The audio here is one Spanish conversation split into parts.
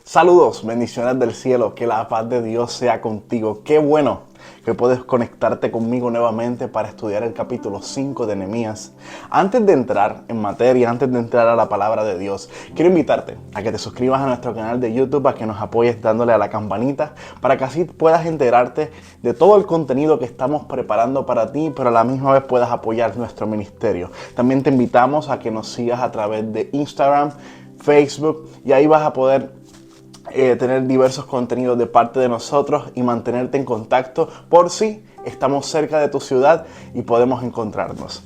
Saludos, bendiciones del cielo, que la paz de Dios sea contigo. Qué bueno que puedes conectarte conmigo nuevamente para estudiar el capítulo 5 de Nehemías. Antes de entrar en materia, antes de entrar a la palabra de Dios, quiero invitarte a que te suscribas a nuestro canal de YouTube, a que nos apoyes dándole a la campanita, para que así puedas enterarte de todo el contenido que estamos preparando para ti, pero a la misma vez puedas apoyar nuestro ministerio. También te invitamos a que nos sigas a través de Instagram, Facebook, y ahí vas a poder tener diversos contenidos de parte de nosotros y mantenerte en contacto por si estamos cerca de tu ciudad y podemos encontrarnos.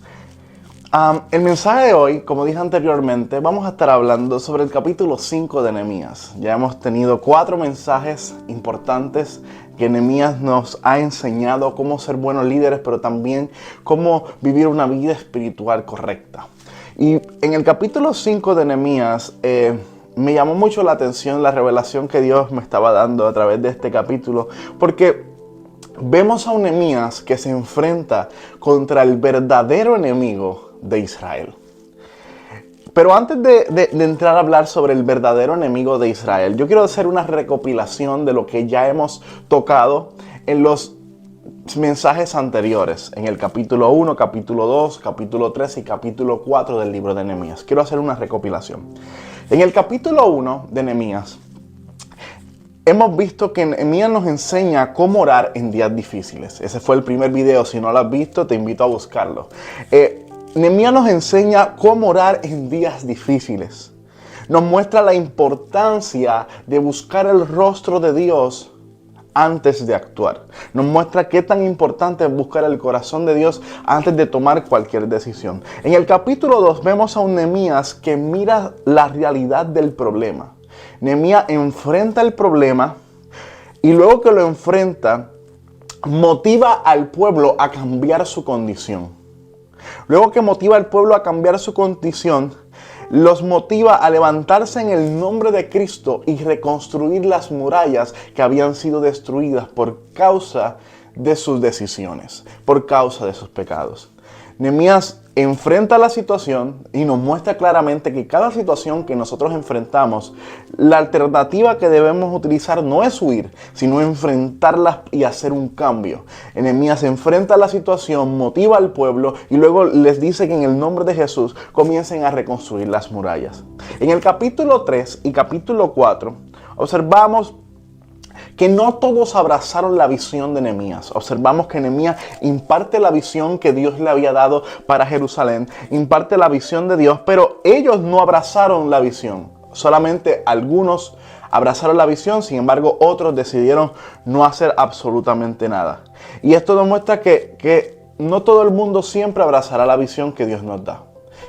El mensaje de hoy, como dije anteriormente, vamos a estar hablando sobre el capítulo 5 de Nehemías. Ya hemos tenido 4 mensajes importantes que Nehemías nos ha enseñado cómo ser buenos líderes, pero también cómo vivir una vida espiritual correcta. Y en el capítulo 5 de Nehemías, me llamó mucho la atención la revelación que Dios me estaba dando a través de este capítulo, porque vemos a un Nehemías que se enfrenta contra el verdadero enemigo de Israel. Pero antes de entrar a hablar sobre el verdadero enemigo de Israel, yo quiero hacer una recopilación de lo que ya hemos tocado en los mensajes anteriores, en el capítulo 1, capítulo 2, capítulo 3 y capítulo 4 del libro de Nehemías. Quiero hacer una recopilación. En el capítulo 1 de Nehemías, hemos visto que Nehemías nos enseña cómo orar en días difíciles. Ese fue el primer video. Si no lo has visto, te invito a buscarlo. Nehemías nos enseña cómo orar en días difíciles. Nos muestra la importancia de buscar el rostro de Dios antes de actuar. Nos muestra qué tan importante es buscar el corazón de Dios antes de tomar cualquier decisión. En el capítulo 2 vemos a un Nehemías que mira la realidad del problema. Nehemías enfrenta el problema y luego que lo enfrenta, motiva al pueblo a cambiar su condición. Luego que motiva al pueblo a cambiar su condición, los motiva a levantarse en el nombre de Cristo y reconstruir las murallas que habían sido destruidas por causa de sus decisiones, por causa de sus pecados. Nehemías enfrenta la situación y nos muestra claramente que cada situación que nosotros enfrentamos, la alternativa que debemos utilizar no es huir, sino enfrentarla y hacer un cambio. Nehemías enfrenta la situación, motiva al pueblo y luego les dice que en el nombre de Jesús comiencen a reconstruir las murallas. En el capítulo 3 y capítulo 4 observamos que no todos abrazaron la visión de Nehemías. Observamos que Nehemías imparte la visión que Dios le había dado para Jerusalén, imparte la visión de Dios, pero ellos no abrazaron la visión. Solamente algunos abrazaron la visión, sin embargo otros decidieron no hacer absolutamente nada. Y esto nos muestra que no todo el mundo siempre abrazará la visión que Dios nos da.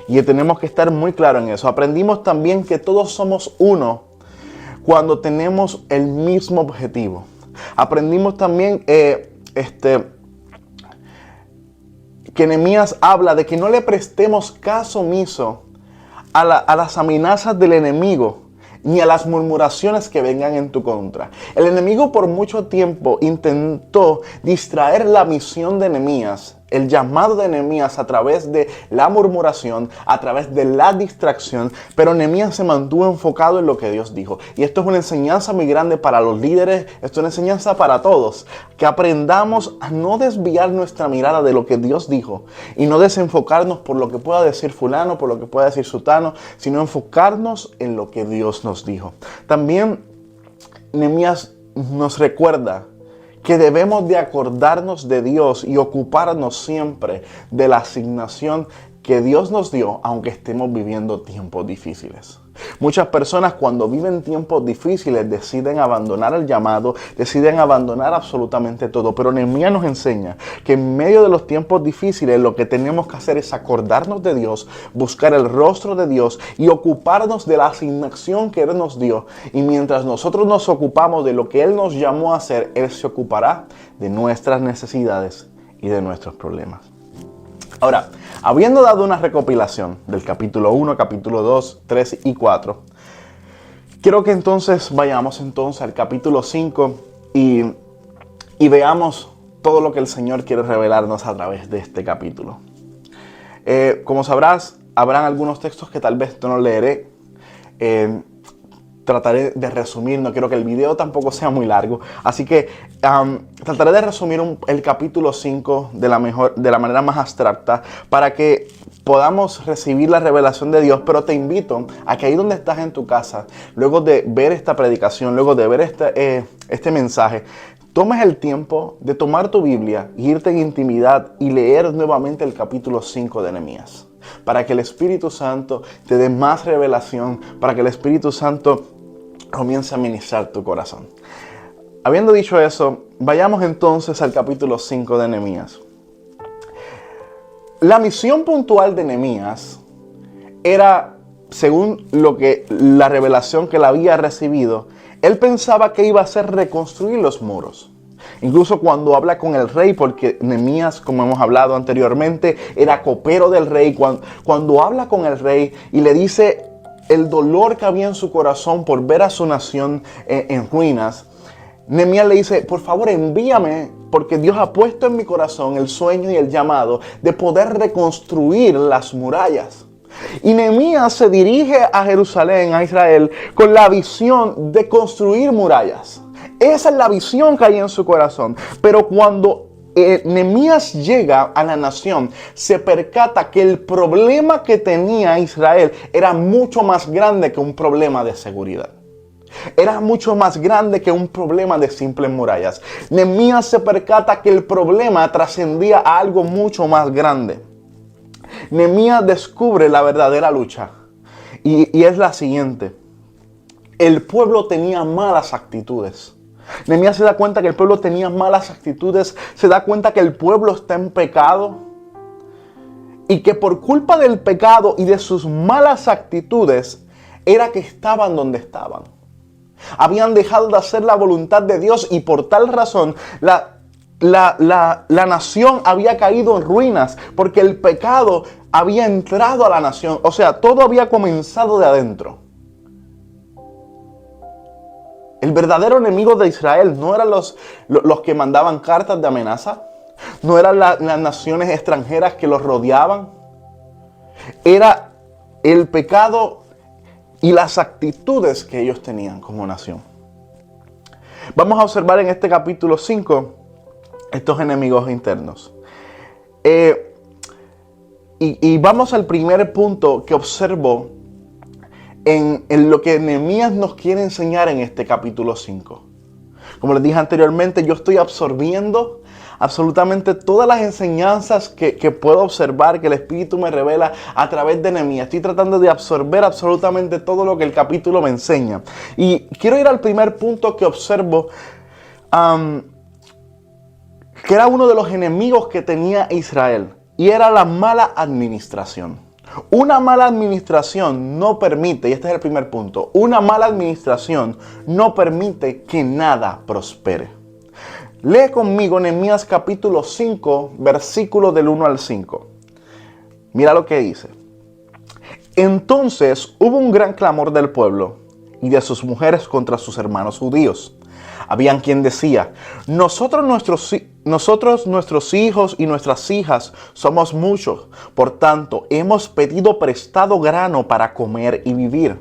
Y tenemos que estar muy claros en eso. Aprendimos también que todos somos uno cuando tenemos el mismo objetivo. Aprendimos también que Nehemías habla de que no le prestemos caso omiso a las amenazas del enemigo, ni a las murmuraciones que vengan en tu contra. El enemigo por mucho tiempo intentó distraer la misión de Nehemías, el llamado de Nehemías, a través de la murmuración, a través de la distracción, pero Nehemías se mantuvo enfocado en lo que Dios dijo. Y esto es una enseñanza muy grande para los líderes, esto es una enseñanza para todos, que aprendamos a no desviar nuestra mirada de lo que Dios dijo y no desenfocarnos por lo que pueda decir fulano, por lo que pueda decir sutano, sino enfocarnos en lo que Dios nos dijo. También Nehemías nos recuerda que debemos de acordarnos de Dios y ocuparnos siempre de la asignación que Dios nos dio, aunque estemos viviendo tiempos difíciles. Muchas personas cuando viven tiempos difíciles deciden abandonar el llamado, deciden abandonar absolutamente todo. Pero Nehemías nos enseña que en medio de los tiempos difíciles lo que tenemos que hacer es acordarnos de Dios, buscar el rostro de Dios y ocuparnos de la asignación que Él nos dio. Y mientras nosotros nos ocupamos de lo que Él nos llamó a hacer, Él se ocupará de nuestras necesidades y de nuestros problemas. Ahora, habiendo dado una recopilación del capítulo 1, capítulo 2, 3 y 4, quiero que entonces vayamos al capítulo 5 y veamos todo lo que el Señor quiere revelarnos a través de este capítulo. Como sabrás, habrán algunos textos que tal vez no leeré. trataré de resumir, no quiero que el video tampoco sea muy largo, así que trataré de resumir el capítulo 5 de la manera más abstracta para que podamos recibir la revelación de Dios. Pero te invito a que ahí donde estás en tu casa, luego de ver esta predicación, luego de ver este mensaje, tomes el tiempo de tomar tu Biblia, irte en intimidad y leer nuevamente el capítulo 5 de Nehemías, para que el Espíritu Santo te dé más revelación, para que el Espíritu Santo comience a ministrar tu corazón. Habiendo dicho eso, vayamos entonces al capítulo 5 de Nehemías. La misión puntual de Nehemías era, según la revelación que él había recibido, él pensaba que iba a ser reconstruir los muros. Incluso cuando habla con el rey, porque Nehemías, como hemos hablado anteriormente, era copero del rey. Cuando habla con el rey y le dice el dolor que había en su corazón por ver a su nación en ruinas, Nehemías le dice: por favor, envíame, porque Dios ha puesto en mi corazón el sueño y el llamado de poder reconstruir las murallas. Y Nehemías se dirige a Jerusalén, a Israel, con la visión de construir murallas. Esa es la visión que hay en su corazón. Pero cuando Nehemías llega a la nación, se percata que el problema que tenía Israel era mucho más grande que un problema de seguridad. Era mucho más grande que un problema de simples murallas. Nehemías se percata que el problema trascendía a algo mucho más grande. Nehemías descubre la verdadera lucha y es la siguiente: el pueblo tenía malas actitudes. Nehemías se da cuenta que el pueblo tenía malas actitudes, se da cuenta que el pueblo está en pecado y que por culpa del pecado y de sus malas actitudes era que estaban donde estaban. Habían dejado de hacer la voluntad de Dios y por tal razón la nación había caído en ruinas, porque el pecado había entrado a la nación. O sea, todo había comenzado de adentro. El verdadero enemigo de Israel no eran los que mandaban cartas de amenaza, no eran las naciones extranjeras que los rodeaban. Era el pecado y las actitudes que ellos tenían como nación. Vamos a observar en este capítulo 5 estos enemigos internos. Y vamos al primer punto que observo en lo que Nehemías nos quiere enseñar en este capítulo 5. Como les dije anteriormente, yo estoy absorbiendo absolutamente todas las enseñanzas que puedo observar, que el Espíritu me revela a través de Nehemías. Estoy tratando de absorber absolutamente todo lo que el capítulo me enseña. Y quiero ir al primer punto que observo, que era uno de los enemigos que tenía Israel, y era la mala administración. Una mala administración no permite, y este es el primer punto, una mala administración no permite que nada prospere. Lee conmigo Nehemías capítulo 5, versículos del 1 al 5. Mira lo que dice. Entonces hubo un gran clamor del pueblo y de sus mujeres contra sus hermanos judíos. Habían quien decía: nosotros, nuestros hijos y nuestras hijas somos muchos, por tanto hemos pedido prestado grano para comer y vivir.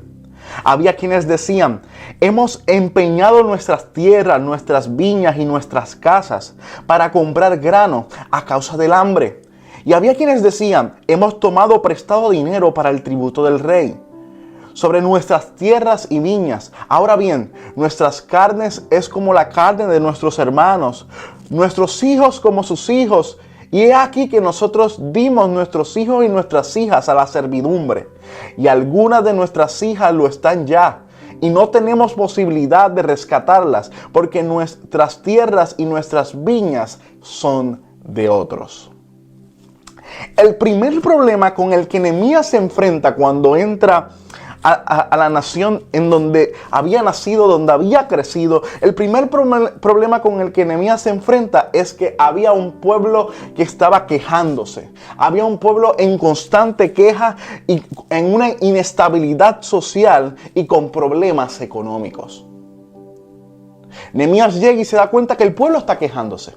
Había quienes decían: hemos empeñado nuestras tierras, nuestras viñas y nuestras casas para comprar grano a causa del hambre. Y había quienes decían: hemos tomado prestado dinero para el tributo del rey sobre nuestras tierras y viñas. Ahora bien, nuestras carnes es como la carne de nuestros hermanos, nuestros hijos como sus hijos. Y he aquí que nosotros dimos nuestros hijos y nuestras hijas a la servidumbre, y algunas de nuestras hijas lo están ya, y no tenemos posibilidad de rescatarlas, porque nuestras tierras y nuestras viñas son de otros. El primer problema con el que Nehemías se enfrenta cuando entra a la nación en donde había nacido, donde había crecido, el primer problema con el que Nehemías se enfrenta es que había un pueblo que estaba quejándose. Había un pueblo en constante queja y en una inestabilidad social y con problemas económicos. Nehemías llega y se da cuenta que el pueblo está quejándose.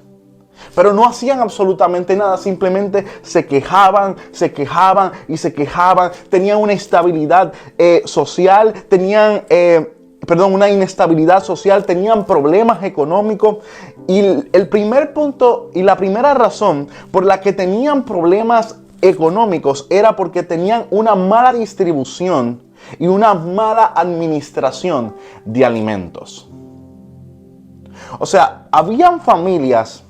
Pero no hacían absolutamente nada, simplemente se quejaban y se quejaban. Tenían una instabilidad social, tenían una inestabilidad social, tenían problemas económicos. Y el primer punto y la primera razón por la que tenían problemas económicos era porque tenían una mala distribución y una mala administración de alimentos. O sea, habían familias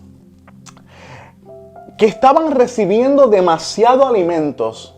que estaban recibiendo demasiado alimentos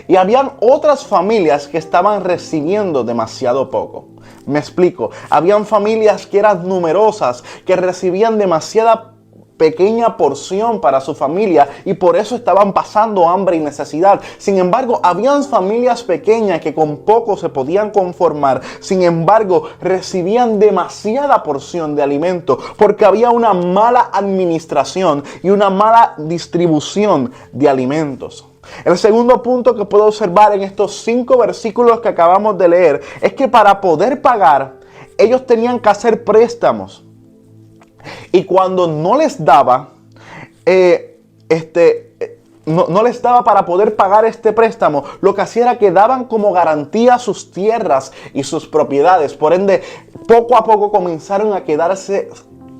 y habían otras familias que estaban recibiendo demasiado poco. Me explico. Habían familias que eran numerosas, que recibían demasiada pequeña porción para su familia y por eso estaban pasando hambre y necesidad. Sin embargo, habían familias pequeñas que con poco se podían conformar. Sin embargo, recibían demasiada porción de alimento porque había una mala administración y una mala distribución de alimentos. El segundo punto que puedo observar en estos 5 versículos que acabamos de leer es que para poder pagar, ellos tenían que hacer préstamos. Y cuando no les daba, no les daba para poder pagar este préstamo, lo que hacía era que daban como garantía sus tierras y sus propiedades. Por ende, poco a poco comenzaron a quedarse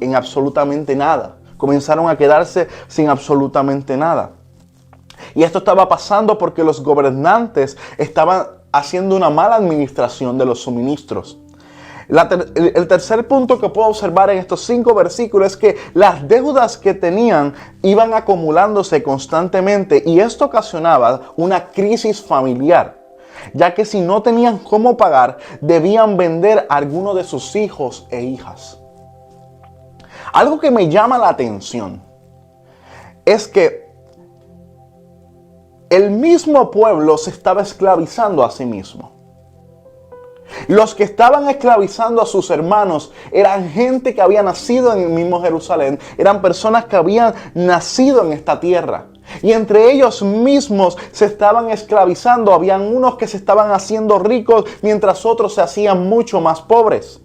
en absolutamente nada. Comenzaron a quedarse sin absolutamente nada. Y esto estaba pasando porque los gobernantes estaban haciendo una mala administración de los suministros. El tercer punto que puedo observar en estos 5 versículos es que las deudas que tenían iban acumulándose constantemente y esto ocasionaba una crisis familiar, ya que si no tenían cómo pagar, debían vender a alguno de sus hijos e hijas. Algo que me llama la atención es que el mismo pueblo se estaba esclavizando a sí mismo. Los que estaban esclavizando a sus hermanos eran gente que había nacido en el mismo Jerusalén, eran personas que habían nacido en esta tierra. Y entre ellos mismos se estaban esclavizando. Habían unos que se estaban haciendo ricos mientras otros se hacían mucho más pobres.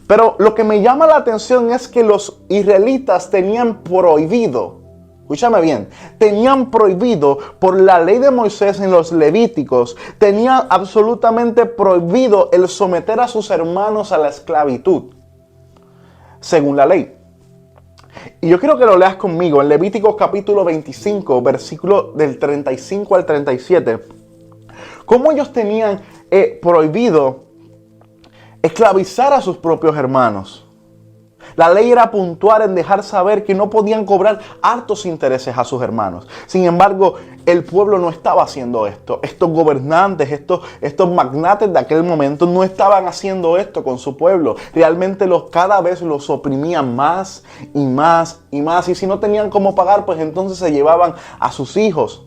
Pero lo que me llama la atención es que los israelitas tenían prohibido, escúchame bien, tenían prohibido por la ley de Moisés en los Levíticos, tenían absolutamente prohibido el someter a sus hermanos a la esclavitud, según la ley. Y yo quiero que lo leas conmigo en Levíticos capítulo 25, versículo del 35 al 37. Cómo ellos tenían prohibido esclavizar a sus propios hermanos. La ley era puntual en dejar saber que no podían cobrar altos intereses a sus hermanos. Sin embargo, el pueblo no estaba haciendo esto. Estos gobernantes, estos magnates de aquel momento no estaban haciendo esto con su pueblo. Realmente cada vez los oprimían más y más y más. Y si no tenían cómo pagar, pues entonces se llevaban a sus hijos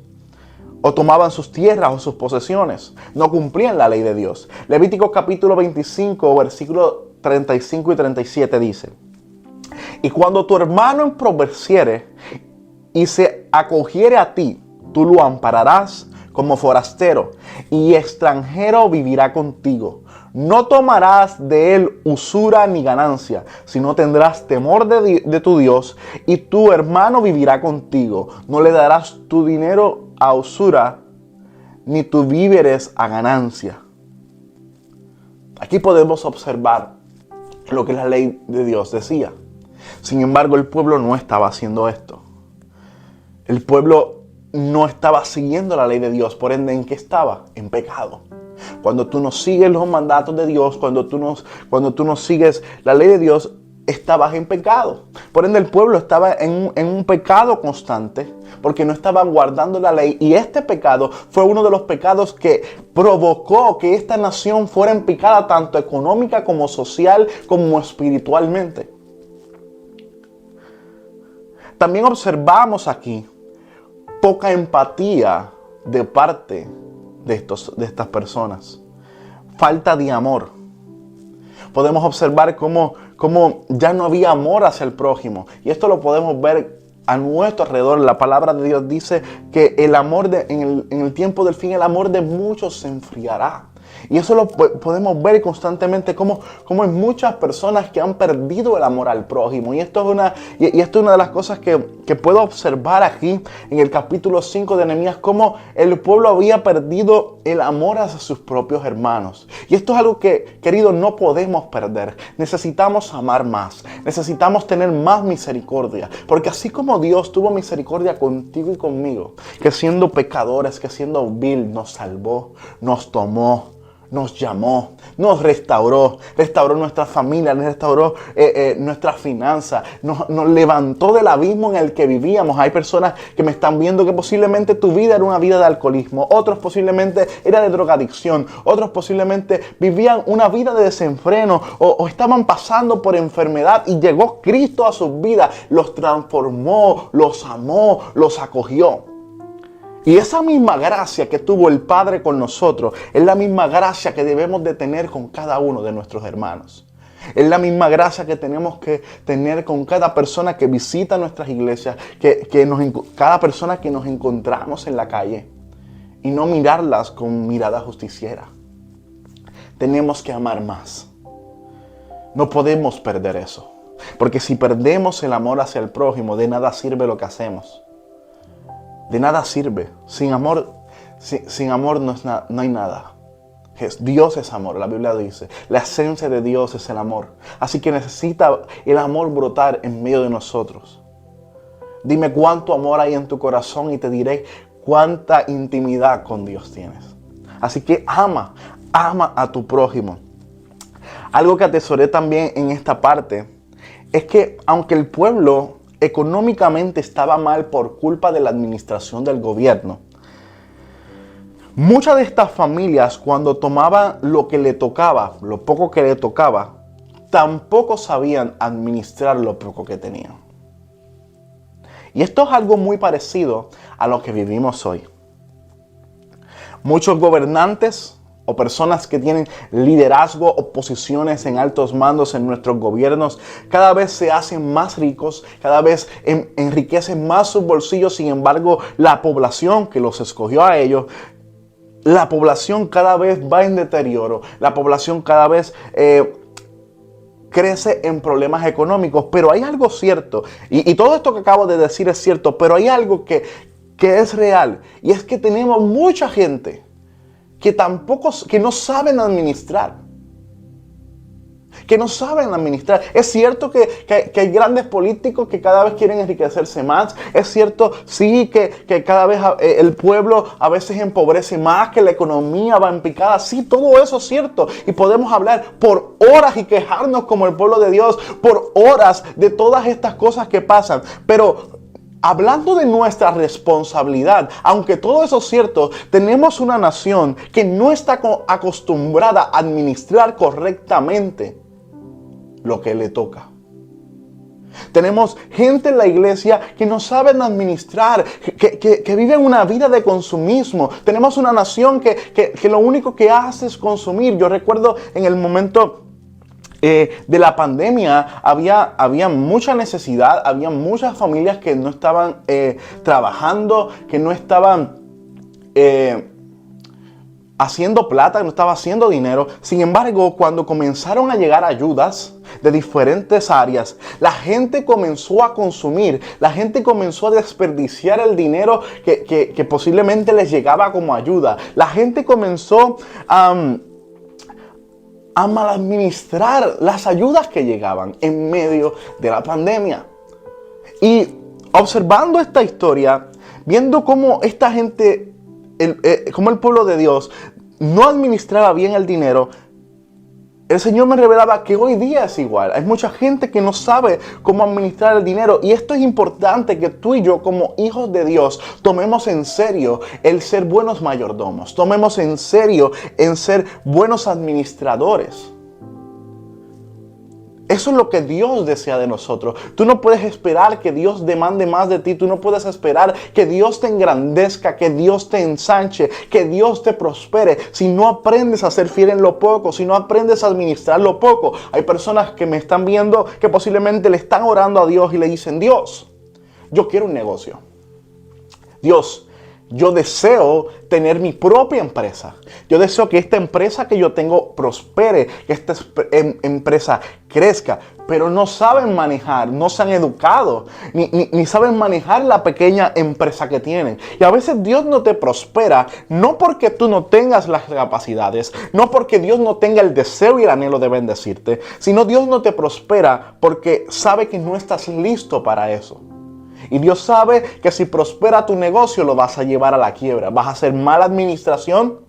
o tomaban sus tierras o sus posesiones. No cumplían la ley de Dios. Levíticos capítulo 25, versículos 35 y 37 dice: y cuando tu hermano empobeciere y se acogiere a ti, tú lo ampararás como forastero y extranjero vivirá contigo. No tomarás de él usura ni ganancia, sino tendrás temor de tu Dios y tu hermano vivirá contigo. No le darás tu dinero a usura ni tus víveres a ganancia. Aquí podemos observar lo que la ley de Dios decía. Sin embargo, el pueblo no estaba haciendo esto. El pueblo no estaba siguiendo la ley de Dios. Por ende, ¿en qué estaba? En pecado. Cuando tú no sigues los mandatos de Dios, cuando tú no sigues la ley de Dios, estabas en pecado. Por ende, el pueblo estaba en un pecado constante porque no estaban guardando la ley. Y este pecado fue uno de los pecados que provocó que esta nación fuera en picada tanto económica como social como espiritualmente. También observamos aquí poca empatía de parte de estas personas. Falta de amor. Podemos observar cómo ya no había amor hacia el prójimo. Y esto lo podemos ver a nuestro alrededor. La palabra de Dios dice que el amor en el tiempo del fin, el amor de muchos se enfriará. Y eso lo podemos ver constantemente como hay muchas personas que han perdido el amor al prójimo. Y esto es una de las cosas que puedo observar aquí en el capítulo 5 de Nehemías, cómo el pueblo había perdido el amor hacia sus propios hermanos. Y esto es algo que, querido, no podemos perder. Necesitamos amar más. Necesitamos tener más misericordia. Porque así como Dios tuvo misericordia contigo y conmigo, que siendo pecadores, que siendo vil, nos salvó, nos tomó, nos llamó, nos restauró nuestra familia, nos restauró nuestras finanzas, nos levantó del abismo en el que vivíamos. Hay personas que me están viendo que posiblemente tu vida era una vida de alcoholismo, otros posiblemente era de drogadicción, otros posiblemente vivían una vida de desenfreno o estaban pasando por enfermedad y llegó Cristo a sus vidas, los transformó, los amó, los acogió. Y esa misma gracia que tuvo el Padre con nosotros es la misma gracia que debemos de tener con cada uno de nuestros hermanos. Es la misma gracia que tenemos que tener con cada persona que visita nuestras iglesias, cada persona que nos encontramos en la calle. Y no mirarlas con mirada justiciera. Tenemos que amar más. No podemos perder eso. Porque si perdemos el amor hacia el prójimo, de nada sirve lo que hacemos. De nada sirve. Sin amor no hay nada. Dios es amor, la Biblia dice. La esencia de Dios es el amor. Así que necesita el amor brotar en medio de nosotros. Dime cuánto amor hay en tu corazón y te diré cuánta intimidad con Dios tienes. Así que ama a tu prójimo. Algo que atesoré también en esta parte es que aunque el pueblo económicamente estaba mal por culpa de la administración del gobierno, muchas de estas familias, cuando tomaban lo que le tocaba, lo poco que le tocaba, tampoco sabían administrar lo poco que tenían. Y esto es algo muy parecido a lo que vivimos hoy. Muchos gobernantes o personas que tienen liderazgo o posiciones en altos mandos en nuestros gobiernos, cada vez se hacen más ricos, cada vez enriquecen más sus bolsillos. Sin embargo, la población que los escogió a ellos, la población cada vez va en deterioro. La población cada vez crece en problemas económicos. Pero hay algo cierto, y todo esto que acabo de decir es cierto, pero hay algo que es real, y es que tenemos mucha gente que no saben administrar. Que no saben administrar. Es cierto que hay grandes políticos que cada vez quieren enriquecerse más. Es cierto, sí, que cada vez el pueblo a veces empobrece más, que la economía va en picada. Sí, todo eso es cierto. Y podemos hablar por horas y quejarnos como el pueblo de Dios, por horas de todas estas cosas que pasan. Pero hablando de nuestra responsabilidad, aunque todo eso es cierto, tenemos una nación que no está acostumbrada a administrar correctamente lo que le toca. Tenemos gente en la iglesia que no saben administrar, que viven una vida de consumismo. Tenemos una nación que lo único que hace es consumir. Yo recuerdo en el momento de la pandemia había mucha necesidad, había muchas familias que no estaban trabajando, que no estaban haciendo plata, que no estaban haciendo dinero. Sin embargo, cuando comenzaron a llegar ayudas de diferentes áreas, la gente comenzó a consumir, la gente comenzó a desperdiciar el dinero que posiblemente les llegaba como ayuda. La gente comenzó a maladministrar las ayudas que llegaban en medio de la pandemia. Y observando esta historia, viendo cómo esta gente, cómo el pueblo de Dios no administraba bien el dinero, el Señor me revelaba que hoy día es igual. Hay mucha gente que no sabe cómo administrar el dinero. Y esto es importante que tú y yo, como hijos de Dios, tomemos en serio el ser buenos mayordomos. Tomemos en serio en ser buenos administradores. Eso es lo que Dios desea de nosotros. Tú no puedes esperar que Dios demande más de ti. Tú no puedes esperar que Dios te engrandezca, que Dios te ensanche, que Dios te prospere, si no aprendes a ser fiel en lo poco, si no aprendes a administrar lo poco. Hay personas que me están viendo que posiblemente le están orando a Dios y le dicen: Dios, yo quiero un negocio. Dios, Yo deseo tener mi propia empresa. Yo deseo que esta empresa que yo tengo prospere, que esta empresa crezca. Pero no saben manejar, no se han educado, ni saben manejar la pequeña empresa que tienen. Y a veces Dios no te prospera, no porque tú no tengas las capacidades, no porque Dios no tenga el deseo y el anhelo de bendecirte, sino Dios no te prospera porque sabe que no estás listo para eso. Y Dios sabe que si prospera tu negocio lo vas a llevar a la quiebra. Vas a hacer mala administración.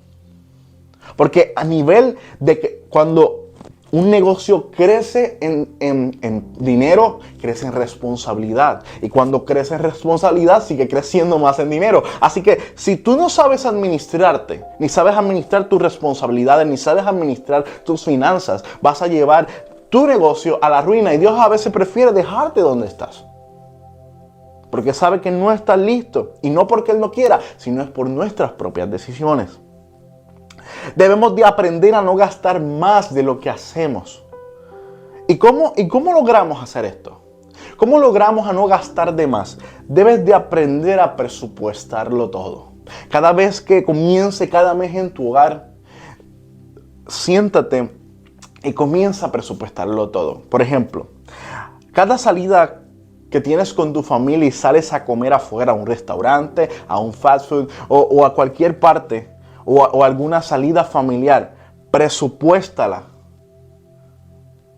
Porque a nivel de que cuando un negocio crece en dinero, crece en responsabilidad. Y cuando crece en responsabilidad, sigue creciendo más en dinero. Así que si tú no sabes administrarte, ni sabes administrar tus responsabilidades, ni sabes administrar tus finanzas, vas a llevar tu negocio a la ruina. Y Dios a veces prefiere dejarte donde estás. Porque sabe que no estás listo. Y no porque Él no quiera, sino es por nuestras propias decisiones. Debemos de aprender a no gastar más de lo que hacemos. ¿Y cómo logramos hacer esto? ¿Cómo logramos a no gastar de más? Debes de aprender a presupuestarlo todo. Cada vez que comience cada mes en tu hogar, siéntate y comienza a presupuestarlo todo. Por ejemplo, cada salida que tienes con tu familia y sales a comer afuera, a un restaurante, a un fast food o a cualquier parte o alguna salida familiar, presupuéstala.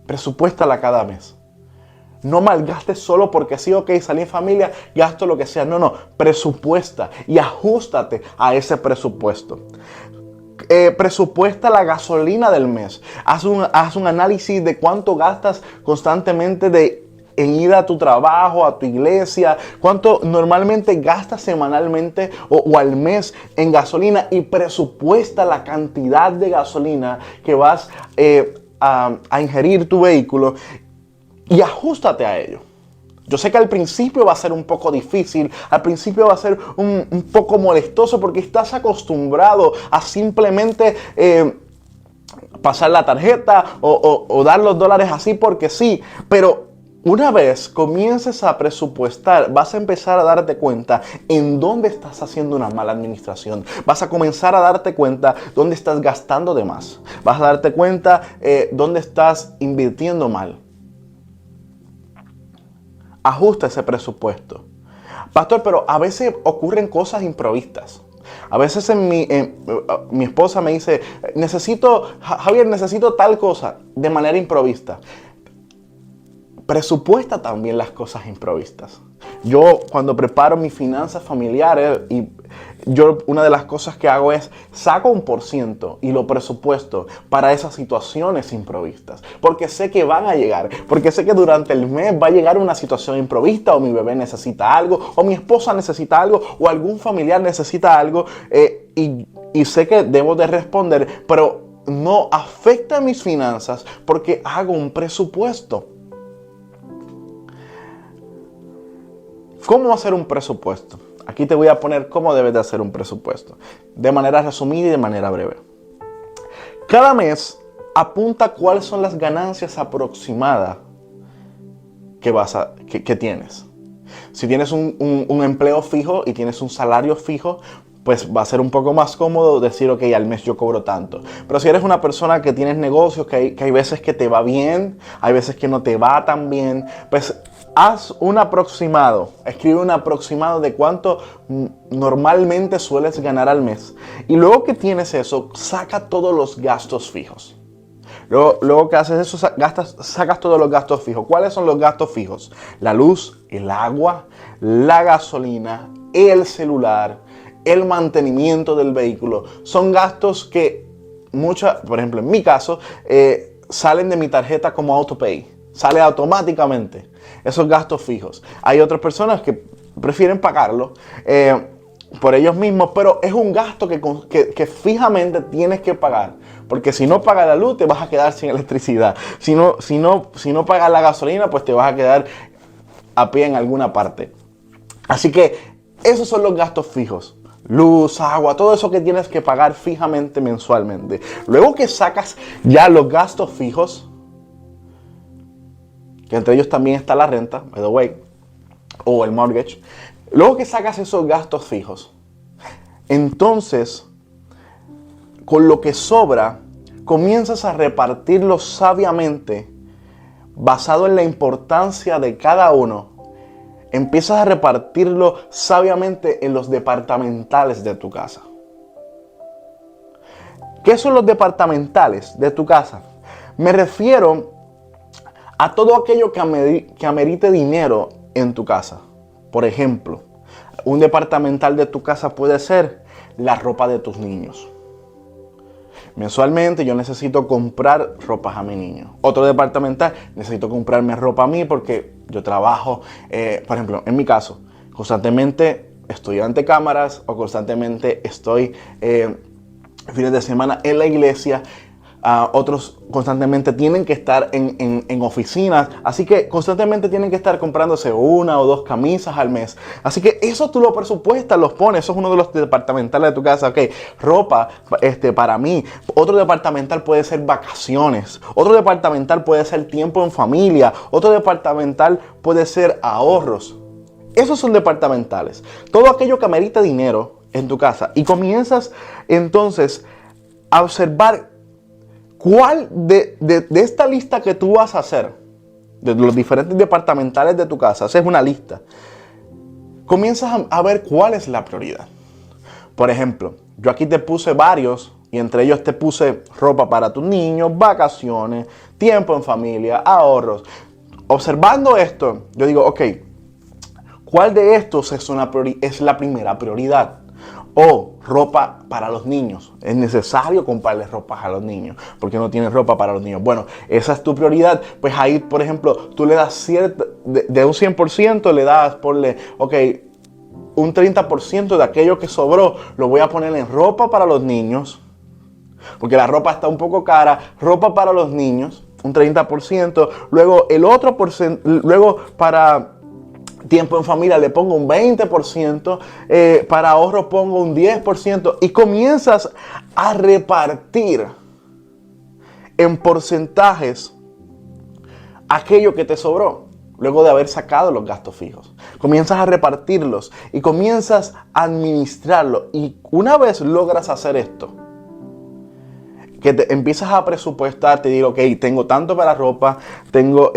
Presupuéstala cada mes. No malgastes solo porque sí, ok, salí en familia, gasto lo que sea. No, presupuesta y ajústate a ese presupuesto. Presupuesta la gasolina del mes. Haz un análisis de cuánto gastas constantemente en ir a tu trabajo, a tu iglesia, cuánto normalmente gastas semanalmente o al mes en gasolina, y presupuesta la cantidad de gasolina que vas a ingerir tu vehículo y ajústate a ello. Yo sé que al principio va a ser un poco difícil, al principio va a ser un poco molestoso porque estás acostumbrado a simplemente pasar la tarjeta o dar los dólares así porque sí, pero una vez comiences a presupuestar, vas a empezar a darte cuenta en dónde estás haciendo una mala administración. Vas a comenzar a darte cuenta dónde estás gastando de más. Vas a darte cuenta dónde estás invirtiendo mal. Ajusta ese presupuesto. Pastor, pero a veces ocurren cosas imprevistas. A veces mi esposa me dice, Javier, necesito tal cosa de manera improvista. Presupuesta también las cosas improvistas. Yo cuando preparo mis finanzas familiares, una de las cosas que hago es saco 1% y lo presupuesto para esas situaciones improvistas. Porque sé que van a llegar. Porque sé que durante el mes va a llegar una situación improvista, o mi bebé necesita algo, o mi esposa necesita algo, o algún familiar necesita algo. Y sé que debo de responder, pero no afecta a mis finanzas porque hago un presupuesto. ¿Cómo hacer un presupuesto? Aquí te voy a poner cómo debes de hacer un presupuesto. De manera resumida y de manera breve. Cada mes apunta cuáles son las ganancias aproximadas que tienes. Si tienes un empleo fijo y tienes un salario fijo, pues va a ser un poco más cómodo decir, ok, al mes yo cobro tanto. Pero si eres una persona que tienes negocios, que hay veces que te va bien, hay veces que no te va tan bien, pues haz un aproximado, escribe un aproximado de cuánto normalmente sueles ganar al mes. Y luego que tienes eso, saca todos los gastos fijos. Luego que haces eso, sacas todos los gastos fijos. ¿Cuáles son los gastos fijos? La luz, el agua, la gasolina, el celular, el mantenimiento del vehículo. Son gastos que por ejemplo, en mi caso, salen de mi tarjeta como AutoPay. Sale automáticamente esos gastos fijos. Hay otras personas que prefieren pagarlo por ellos mismos, pero es un gasto que fijamente tienes que pagar. Porque si no pagas la luz, te vas a quedar sin electricidad. Si no pagas la gasolina, pues te vas a quedar a pie en alguna parte. Así que esos son los gastos fijos. Luz, agua, todo eso que tienes que pagar fijamente mensualmente. Luego que sacas ya los gastos fijos, que entre ellos también está la renta, by the way, o el mortgage. Luego que sacas esos gastos fijos, entonces, con lo que sobra, comienzas a repartirlo sabiamente, basado en la importancia de cada uno. Empiezas a repartirlo sabiamente en los departamentales de tu casa. ¿Qué son los departamentales de tu casa? Me refiero a todo aquello que amerite dinero en tu casa. Por ejemplo, un departamental de tu casa puede ser la ropa de tus niños. Mensualmente yo necesito comprar ropas a mi niño. Otro departamental, necesito comprarme ropa a mí porque yo trabajo, por ejemplo, en mi caso, constantemente estoy ante cámaras o constantemente estoy fines de semana en la iglesia. Otros constantemente tienen que estar en oficinas, así que constantemente tienen que estar comprándose 1 o 2 camisas al mes. Así que eso tú lo presupuestas, los pones. Eso es uno de los departamentales de tu casa. Ok, ropa para mí. Otro departamental puede ser vacaciones. Otro departamental puede ser tiempo en familia. Otro departamental puede ser ahorros. Esos son departamentales. Todo aquello que amerita dinero en tu casa. Y comienzas entonces a observar cuál de esta lista que tú vas a hacer, de los diferentes departamentales de tu casa, haces una lista. Comienzas a ver cuál es la prioridad. Por ejemplo, yo aquí te puse varios y entre ellos te puse ropa para tus niños, vacaciones, tiempo en familia, ahorros. Observando esto, yo digo, ok, ¿cuál de estos es la primera prioridad? O ropa para los niños. Es necesario comprarles ropa a los niños porque no tienen ropa para los niños. Bueno, esa es tu prioridad. Pues ahí, por ejemplo, tú le das de un 100% le das, ponle, ok, un 30% de aquello que sobró lo voy a poner en ropa para los niños. Porque la ropa está un poco cara. Ropa para los niños, un 30%. Luego el otro luego para tiempo en familia le pongo un 20%, para ahorro pongo un 10% y comienzas a repartir en porcentajes aquello que te sobró luego de haber sacado los gastos fijos. Comienzas a repartirlos y comienzas a administrarlo, y una vez logras hacer esto, que te empiezas a presupuestar, te digo, ok, tengo tanto para ropa, tengo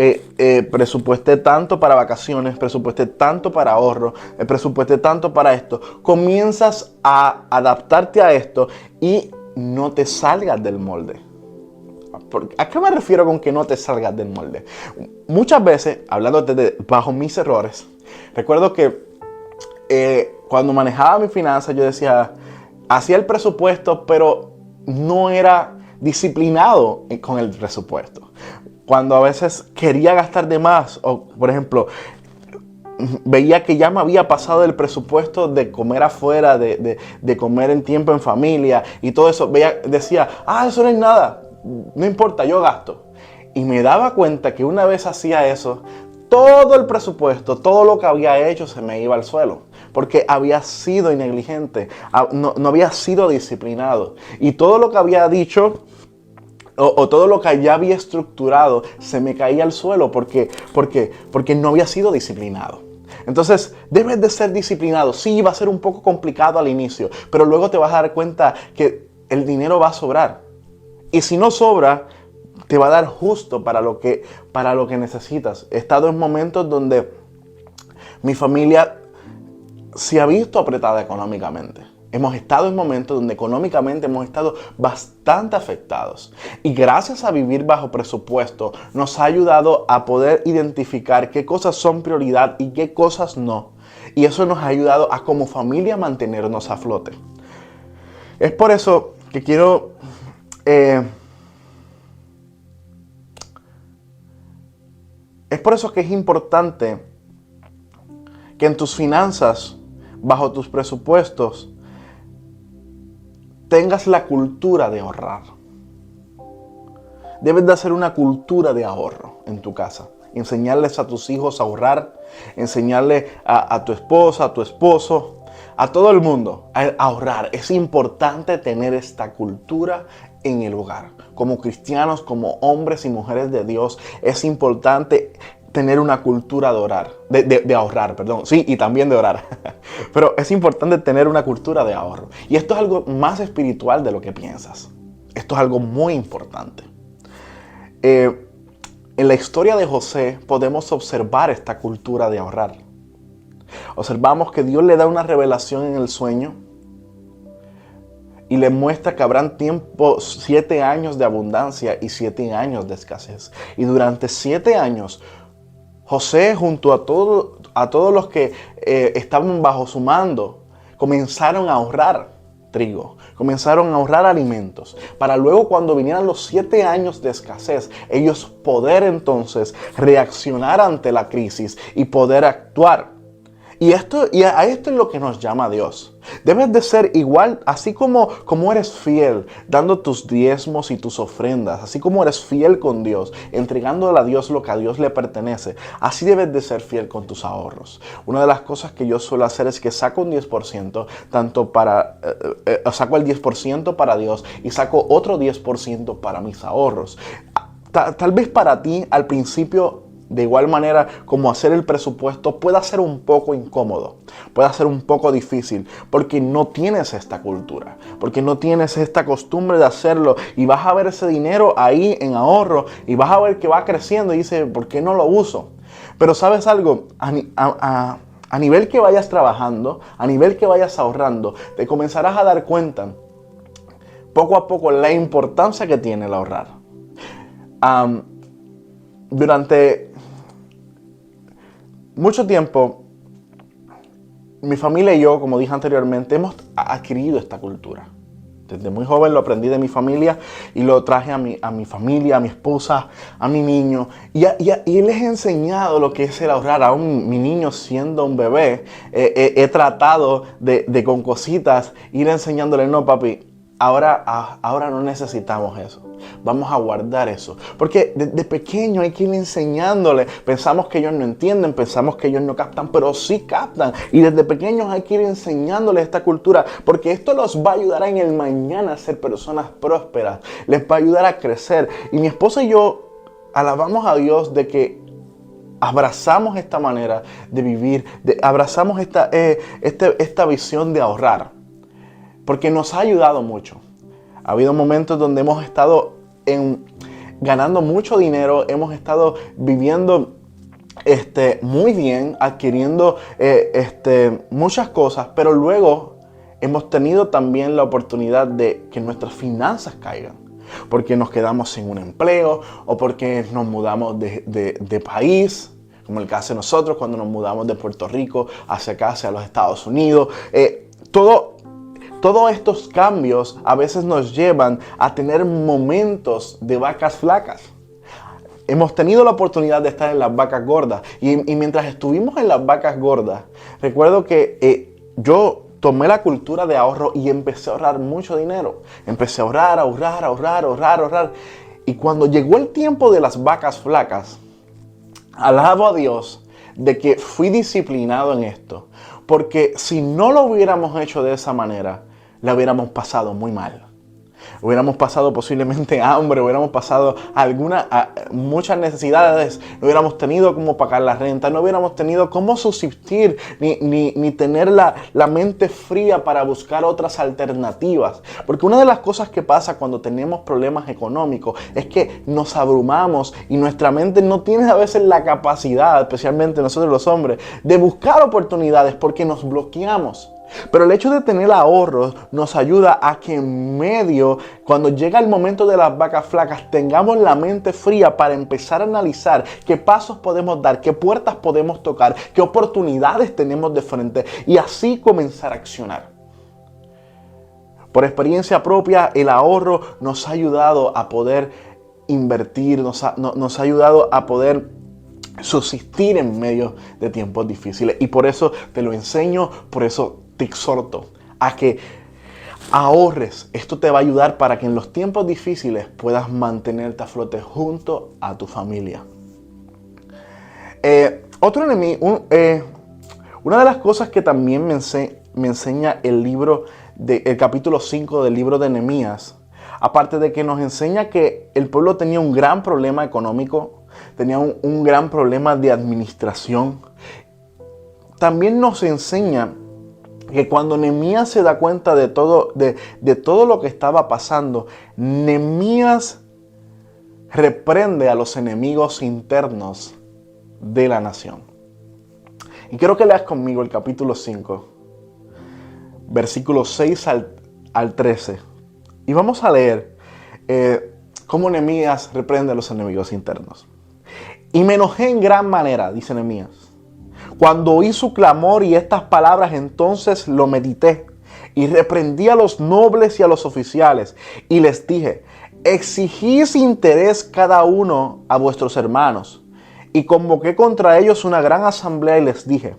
presupuesté tanto para vacaciones, presupuesté tanto para ahorro, presupuesté tanto para esto. Comienzas a adaptarte a esto y no te salgas del molde. ¿A qué me refiero con que no te salgas del molde? Muchas veces, hablando bajo mis errores, recuerdo que cuando manejaba mis finanzas, yo decía, hacía el presupuesto, pero no era disciplinado con el presupuesto. Cuando a veces quería gastar de más, o por ejemplo, veía que ya me había pasado el presupuesto de comer afuera, de comer en tiempo en familia y todo eso, decía, eso no es nada, no importa, yo gasto. Y me daba cuenta que una vez hacía eso, todo el presupuesto, todo lo que había hecho se me iba al suelo. Porque había sido negligente, no había sido disciplinado. Y todo lo que había dicho o todo lo que ya había estructurado se me caía al suelo porque no había sido disciplinado. Entonces, debes de ser disciplinado. Sí, va a ser un poco complicado al inicio, pero luego te vas a dar cuenta que el dinero va a sobrar. Y si no sobra, te va a dar justo para lo que necesitas. He estado en momentos donde mi familia se ha visto apretada económicamente. Hemos estado en momentos donde económicamente hemos estado bastante afectados. Y gracias a vivir bajo presupuesto nos ha ayudado a poder identificar qué cosas son prioridad y qué cosas no. Y eso nos ha ayudado a como familia mantenernos a flote. Es por eso que quiero es por eso que es importante que en tus finanzas, bajo tus presupuestos, tengas la cultura de ahorrar. Debes de hacer una cultura de ahorro en tu casa. Enseñarles a tus hijos a ahorrar, enseñarle a tu esposa, a tu esposo, a todo el mundo a ahorrar. Es importante tener esta cultura en el hogar. Como cristianos, como hombres y mujeres de Dios, es importante tener una cultura de orar, de ahorrar, perdón. Sí, y también de orar. Pero es importante tener una cultura de ahorro. Y esto es algo más espiritual de lo que piensas. Esto es algo muy importante. En la historia de José podemos observar esta cultura de ahorrar. Observamos que Dios le da una revelación en el sueño y le muestra que habrán 7 años de abundancia y 7 años de escasez. Y durante 7 años, José, junto a todos los que estaban bajo su mando, comenzaron a ahorrar trigo, comenzaron a ahorrar alimentos, para luego, cuando vinieran los 7 años de escasez, ellos poder entonces reaccionar ante la crisis y poder actuar. Y a esto es lo que nos llama Dios. Debes de ser igual, así como eres fiel, dando tus diezmos y tus ofrendas, así como eres fiel con Dios, entregándole a Dios lo que a Dios le pertenece, así debes de ser fiel con tus ahorros. Una de las cosas que yo suelo hacer es que saco un 10%, saco el 10% para Dios y saco otro 10% para mis ahorros. Tal vez para ti al principio, de igual manera como hacer el presupuesto, pueda ser un poco incómodo, pueda ser un poco difícil, porque no tienes esta cultura, porque no tienes esta costumbre de hacerlo, y vas a ver ese dinero ahí en ahorro y vas a ver que va creciendo y dices, ¿por qué no lo uso? Pero ¿sabes algo? A nivel que vayas trabajando, a nivel que vayas ahorrando, te comenzarás a dar cuenta poco a poco la importancia que tiene el ahorrar. Durante mucho tiempo, mi familia y yo, como dije anteriormente, hemos adquirido esta cultura. Desde muy joven lo aprendí de mi familia y lo traje a mi familia, a mi esposa, a mi niño. Y les he enseñado lo que es el ahorrar. Aún mi niño siendo un bebé, he tratado de con cositas ir enseñándole, no papi, ahora no necesitamos eso. Vamos a guardar eso. Porque desde pequeño hay que ir enseñándole. Pensamos que ellos no entienden, pensamos que ellos no captan, pero sí captan. Y desde pequeños hay que ir enseñándoles esta cultura, porque esto los va a ayudar en el mañana a ser personas prósperas. Les va a ayudar a crecer. Y mi esposa y yo alabamos a Dios de que abrazamos esta manera de vivir, abrazamos esta visión de ahorrar, porque nos ha ayudado mucho. Ha habido momentos donde hemos estado ganando mucho dinero, hemos estado viviendo muy bien, adquiriendo muchas cosas, pero luego hemos tenido también la oportunidad de que nuestras finanzas caigan, porque nos quedamos sin un empleo o porque nos mudamos de país, como el caso de nosotros cuando nos mudamos de Puerto Rico hacia acá, hacia los Estados Unidos. Todos estos cambios a veces nos llevan a tener momentos de vacas flacas. Hemos tenido la oportunidad de estar en las vacas gordas. Y mientras estuvimos en las vacas gordas, recuerdo que yo tomé la cultura de ahorro y empecé a ahorrar mucho dinero. Empecé a ahorrar. Y cuando llegó el tiempo de las vacas flacas, alabo a Dios de que fui disciplinado en esto. Porque si no lo hubiéramos hecho de esa manera, la hubiéramos pasado muy mal. Hubiéramos pasado posiblemente hambre, hubiéramos pasado muchas necesidades, no hubiéramos tenido cómo pagar la renta, no hubiéramos tenido cómo subsistir, ni tener la mente fría para buscar otras alternativas. Porque una de las cosas que pasa cuando tenemos problemas económicos es que nos abrumamos y nuestra mente no tiene a veces la capacidad, especialmente nosotros los hombres, de buscar oportunidades porque nos bloqueamos. Pero el hecho de tener ahorros nos ayuda a que en medio, cuando llega el momento de las vacas flacas, tengamos la mente fría para empezar a analizar qué pasos podemos dar, qué puertas podemos tocar, qué oportunidades tenemos de frente y así comenzar a accionar. Por experiencia propia, el ahorro nos ha ayudado a poder invertir, nos ha ayudado a poder subsistir en medio de tiempos difíciles. Y por eso te lo enseño, por eso te exhorto a que ahorres. Esto te va a ayudar para que en los tiempos difíciles puedas mantenerte a flote junto a tu familia. Una de las cosas que también me enseña el capítulo 5 del libro de Nehemías, aparte de que nos enseña que el pueblo tenía un gran problema económico, tenía un gran problema de administración. También nos enseña que cuando Nehemías se da cuenta de todo lo que estaba pasando, Nehemías reprende a los enemigos internos de la nación. Y quiero que leas conmigo el capítulo 5, versículos 6 al 13. Y vamos a leer cómo Nehemías reprende a los enemigos internos. Y me enojé en gran manera, dice Nehemías, cuando oí su clamor y estas palabras. Entonces lo medité y reprendí a los nobles y a los oficiales y les dije: exigís interés cada uno a vuestros hermanos. Y convoqué contra ellos una gran asamblea y les dije: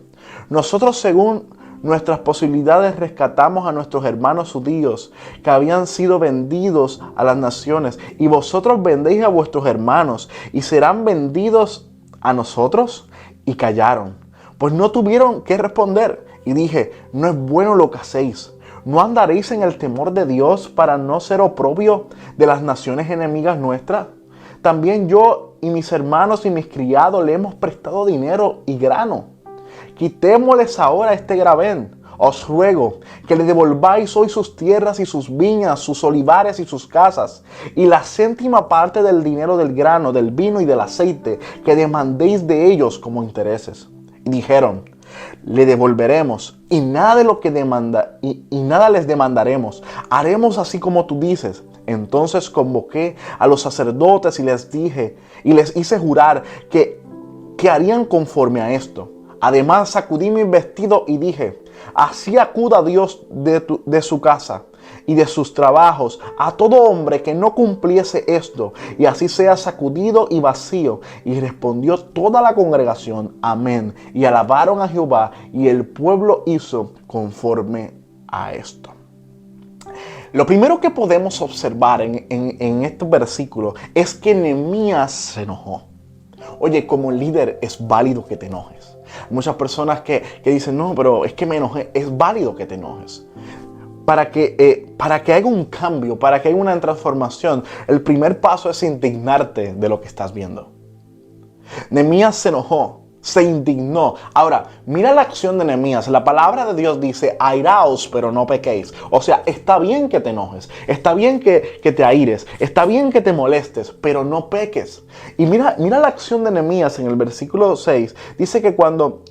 nosotros, según nuestras posibilidades, rescatamos a nuestros hermanos judíos que habían sido vendidos a las naciones, y vosotros vendéis a vuestros hermanos y serán vendidos a nosotros. Y callaron, pues no tuvieron qué responder. Y dije: no es bueno lo que hacéis. ¿No andaréis en el temor de Dios para no ser oprobio de las naciones enemigas nuestras? También yo y mis hermanos y mis criados le hemos prestado dinero y grano. Quitémosles ahora este gravén. Os ruego que le devolváis hoy sus tierras y sus viñas, sus olivares y sus casas, y la céntima parte del dinero, del grano, del vino y del aceite que demandéis de ellos como intereses. Y dijeron: le devolveremos, y nada de lo que demanda y nada les demandaremos. Haremos así como tú dices. Entonces convoqué a los sacerdotes y les dije, y les hice jurar que harían conforme a esto. Además sacudí mi vestido y dije: así acuda Dios de su casa y de sus trabajos a todo hombre que no cumpliese esto, y así sea sacudido y vacío. Y respondió toda la congregación: amén. Y alabaron a Jehová, y el pueblo hizo conforme a esto. Lo primero que podemos observar en estos versículos es que Nehemías se enojó. Oye, como líder es válido que te enojes. Muchas personas que dicen: no, pero es que me enojé. Es válido que te enojes. Para que haya un cambio, para que haya una transformación, el primer paso es indignarte de lo que estás viendo. Nehemías se enojó, se indignó. Ahora, mira la acción de Nehemías. La palabra de Dios dice: airaos, pero no pequéis. O sea, está bien que te enojes, está bien que te aires, está bien que te molestes, pero no peques. Y mira la acción de Nehemías en el versículo 6. Dice que cuando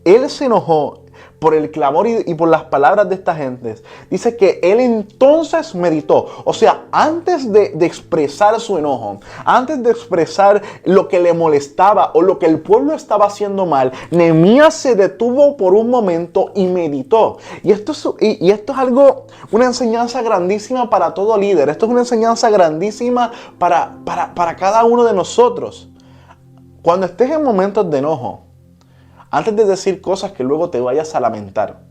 él se enojó por el clamor y por las palabras de esta gente, dice que él entonces meditó. O sea, antes de expresar su enojo, antes de expresar lo que le molestaba o lo que el pueblo estaba haciendo mal, Nehemías se detuvo por un momento y meditó. Y esto es algo, una enseñanza grandísima para todo líder. Esto es una enseñanza grandísima para cada uno de nosotros. Cuando estés en momentos de enojo, antes de decir cosas que luego te vayas a lamentar,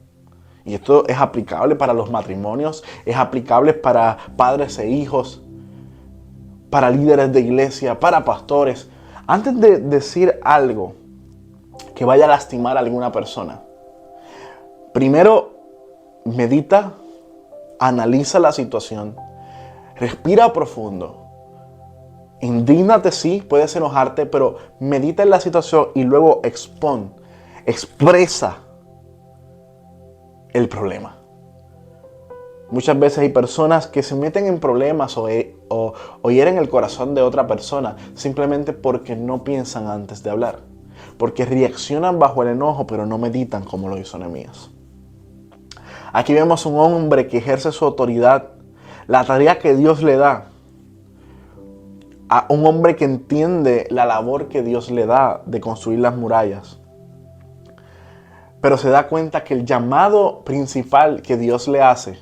y esto es aplicable para los matrimonios, es aplicable para padres e hijos, para líderes de iglesia, para pastores. Antes de decir algo que vaya a lastimar a alguna persona, primero medita, analiza la situación, respira profundo. Indígnate, sí, puedes enojarte, pero medita en la situación y luego expresa el problema. Muchas veces hay personas que se meten en problemas o hieren el corazón de otra persona simplemente porque no piensan antes de hablar, porque reaccionan bajo el enojo pero no meditan como lo hizo Nehemías. Aquí vemos un hombre que ejerce su autoridad, la tarea que Dios le da, a un hombre que entiende la labor que Dios le da de construir las murallas. Pero se da cuenta que el llamado principal que Dios le hace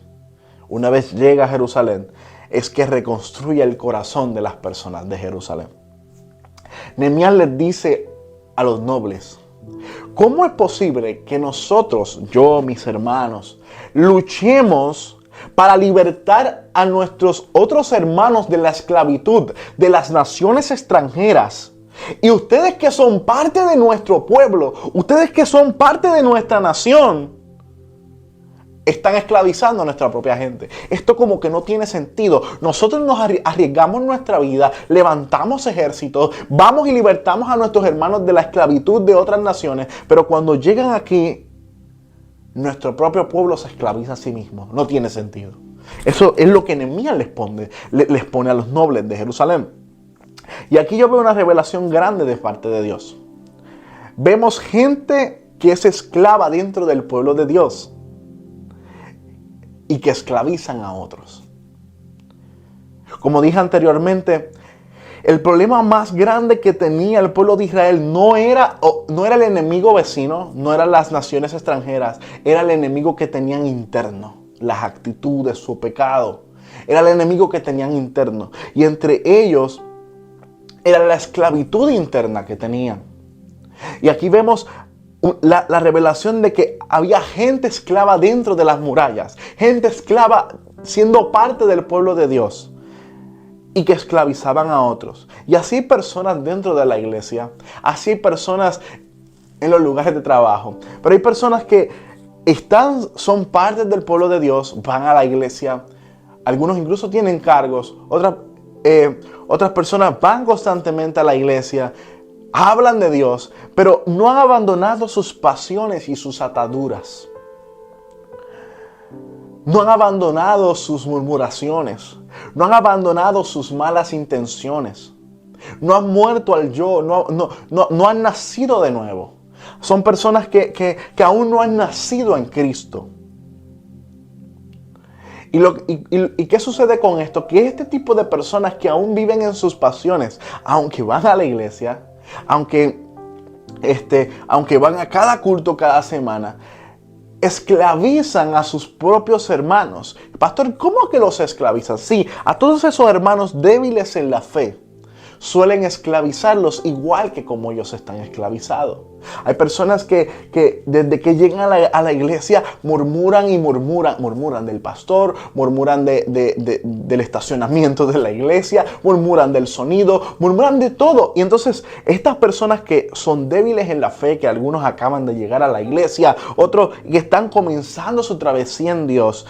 una vez llega a Jerusalén es que reconstruya el corazón de las personas de Jerusalén. Nehemías les dice a los nobles: ¿cómo es posible que nosotros, yo, mis hermanos, luchemos para libertar a nuestros otros hermanos de la esclavitud de las naciones extranjeras? Y ustedes que son parte de nuestro pueblo, ustedes que son parte de nuestra nación, están esclavizando a nuestra propia gente. Esto como que no tiene sentido. Nosotros nos arriesgamos nuestra vida, levantamos ejércitos, vamos y libertamos a nuestros hermanos de la esclavitud de otras naciones, pero cuando llegan aquí, nuestro propio pueblo se esclaviza a sí mismo. No tiene sentido. Eso es lo que Nehemías les pone a los nobles de Jerusalén. Y aquí yo veo una revelación grande de parte de Dios. Vemos gente que es esclava dentro del pueblo de Dios y que esclavizan a otros. Como dije anteriormente, el problema más grande que tenía el pueblo de Israel no era el enemigo vecino, no eran las naciones extranjeras, era el enemigo que tenían interno, las actitudes, su pecado. Era el enemigo que tenían interno. Y entre ellos era la esclavitud interna que tenían. Y aquí vemos la revelación de que había gente esclava dentro de las murallas, gente esclava siendo parte del pueblo de Dios y que esclavizaban a otros. Y así hay personas dentro de la iglesia, así hay personas en los lugares de trabajo, pero hay personas que son parte del pueblo de Dios, van a la iglesia, algunos incluso tienen cargos, otras personas van constantemente a la iglesia, hablan de Dios, pero no han abandonado sus pasiones y sus ataduras. No han abandonado sus murmuraciones. No han abandonado sus malas intenciones. No han muerto al yo. No han nacido de nuevo. Son personas que aún no han nacido en Cristo. ¿Y qué sucede con esto? Que este tipo de personas que aún viven en sus pasiones, aunque van a la iglesia, aunque van a cada culto cada semana, esclavizan a sus propios hermanos. Pastor, ¿cómo que los esclavizan? Sí, a todos esos hermanos débiles en la fe suelen esclavizarlos igual que como ellos están esclavizados. Hay personas que desde que llegan a la iglesia murmuran y murmuran del pastor, murmuran del estacionamiento de la iglesia, murmuran del sonido, murmuran de todo. Y entonces estas personas que son débiles en la fe, que algunos acaban de llegar a la iglesia, otros que están comenzando su travesía en Dios,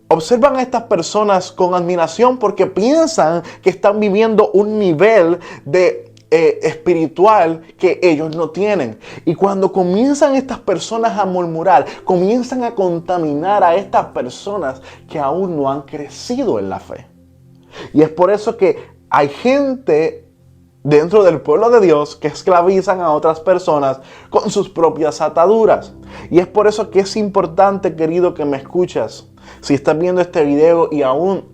observan a estas personas con admiración porque piensan que están viviendo un nivel espiritual que ellos no tienen. Y cuando comienzan estas personas a murmurar, comienzan a contaminar a estas personas que aún no han crecido en la fe. Y es por eso que hay gente dentro del pueblo de Dios que esclavizan a otras personas con sus propias ataduras. Y es por eso que es importante, querido, que me escuchas. Si estás viendo este video y aún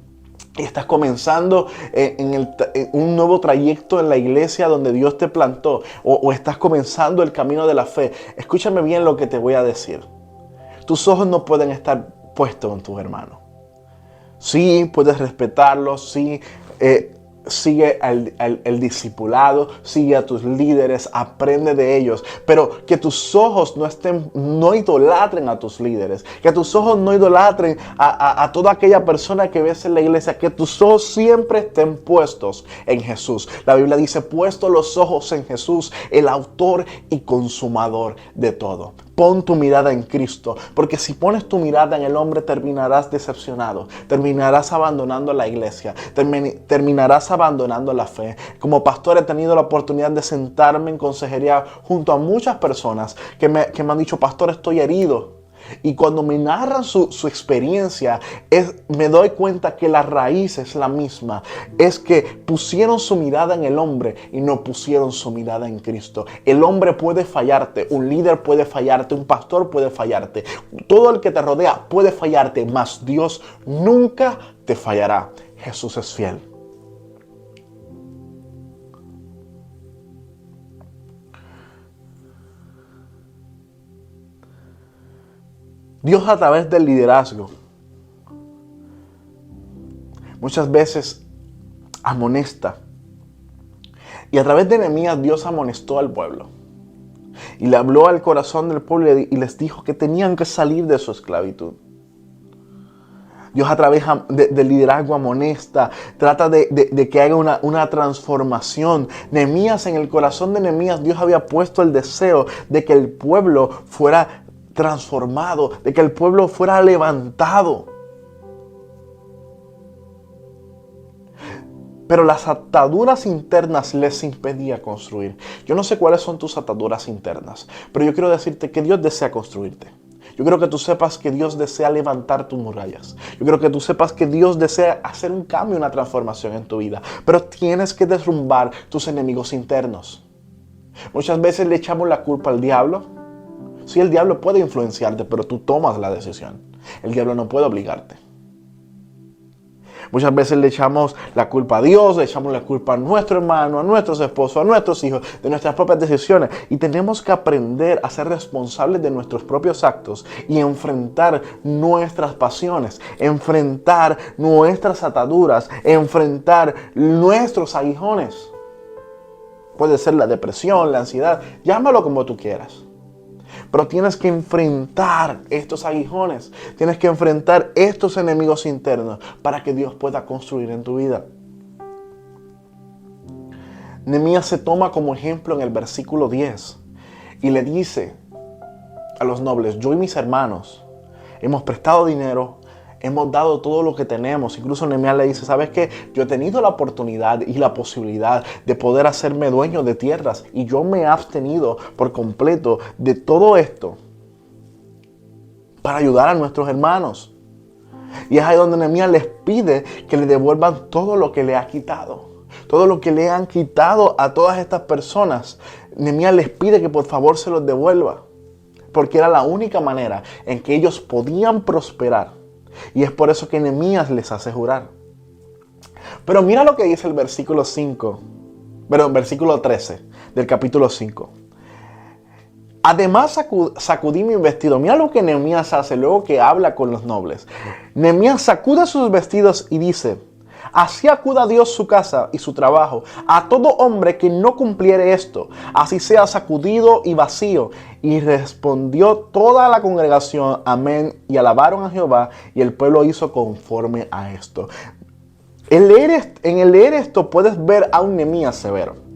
estás comenzando en un nuevo trayecto en la iglesia donde Dios te plantó, o estás comenzando el camino de la fe, escúchame bien lo que te voy a decir. Tus ojos no pueden estar puestos en tus hermanos. Sí, puedes respetarlos, sí, sigue el discipulado, sigue a tus líderes, aprende de ellos, pero que tus ojos no idolatren a tus líderes, que tus ojos no idolatren a toda aquella persona que ves en la iglesia, que tus ojos siempre estén puestos en Jesús. La Biblia dice, puesto los ojos en Jesús, el autor y consumador de todo. Pon tu mirada en Cristo, porque si pones tu mirada en el hombre terminarás decepcionado, terminarás abandonando la iglesia, terminarás abandonando la fe. Como pastor he tenido la oportunidad de sentarme en consejería junto a muchas personas que me han dicho, pastor, estoy herido. Y cuando me narran su experiencia, me doy cuenta que la raíz es la misma. Es que pusieron su mirada en el hombre y no pusieron su mirada en Cristo. El hombre puede fallarte, un líder puede fallarte, un pastor puede fallarte. Todo el que te rodea puede fallarte, mas Dios nunca te fallará. Jesús es fiel. Dios a través del liderazgo muchas veces amonesta. Y a través de Nehemías Dios amonestó al pueblo. Y le habló al corazón del pueblo y les dijo que tenían que salir de su esclavitud. Dios a través del liderazgo amonesta, trata de que haga una transformación. Nehemías, en el corazón de Nehemías, Dios había puesto el deseo de que el pueblo fuera transformado, de que el pueblo fuera levantado. Pero las ataduras internas les impedía construir. Yo no sé cuáles son tus ataduras internas, pero yo quiero decirte que Dios desea construirte. Yo quiero que tú sepas que Dios desea levantar tus murallas. Yo quiero que tú sepas que Dios desea hacer un cambio, una transformación en tu vida. Pero tienes que derrumbar tus enemigos internos. Muchas veces le echamos la culpa al diablo. Sí, el diablo puede influenciarte, pero tú tomas la decisión. El diablo no puede obligarte. Muchas veces le echamos la culpa a Dios, le echamos la culpa a nuestro hermano, a nuestros esposos, a nuestros hijos, de nuestras propias decisiones. Y tenemos que aprender a ser responsables de nuestros propios actos y enfrentar nuestras pasiones, enfrentar nuestras ataduras, enfrentar nuestros aguijones. Puede ser la depresión, la ansiedad, llámalo como tú quieras. Pero tienes que enfrentar estos aguijones. Tienes que enfrentar estos enemigos internos para que Dios pueda construir en tu vida. Nehemías se toma como ejemplo en el versículo 10 y le dice a los nobles: yo y mis hermanos hemos prestado dinero, hemos dado todo lo que tenemos. Incluso Nehemías le dice: ¿sabes qué? Yo he tenido la oportunidad y la posibilidad de poder hacerme dueño de tierras y yo me he abstenido por completo de todo esto para ayudar a nuestros hermanos. Y es ahí donde Nehemías les pide que le devuelvan todo lo que le ha quitado. Todo lo que le han quitado a todas estas personas. Nehemías les pide que por favor se los devuelva, porque era la única manera en que ellos podían prosperar. Y es por eso que Nehemías les hace jurar. Pero mira lo que dice el versículo 13 del capítulo 5. Además sacudí mi vestido. Mira lo que Nehemías hace luego que habla con los nobles. Nehemías sacude sus vestidos y dice: así acuda Dios su casa y su trabajo a todo hombre que no cumpliere esto, así sea sacudido y vacío. Y respondió toda la congregación: amén, y alabaron a Jehová, y el pueblo hizo conforme a esto. En el leer esto puedes ver a un Nehemías severo.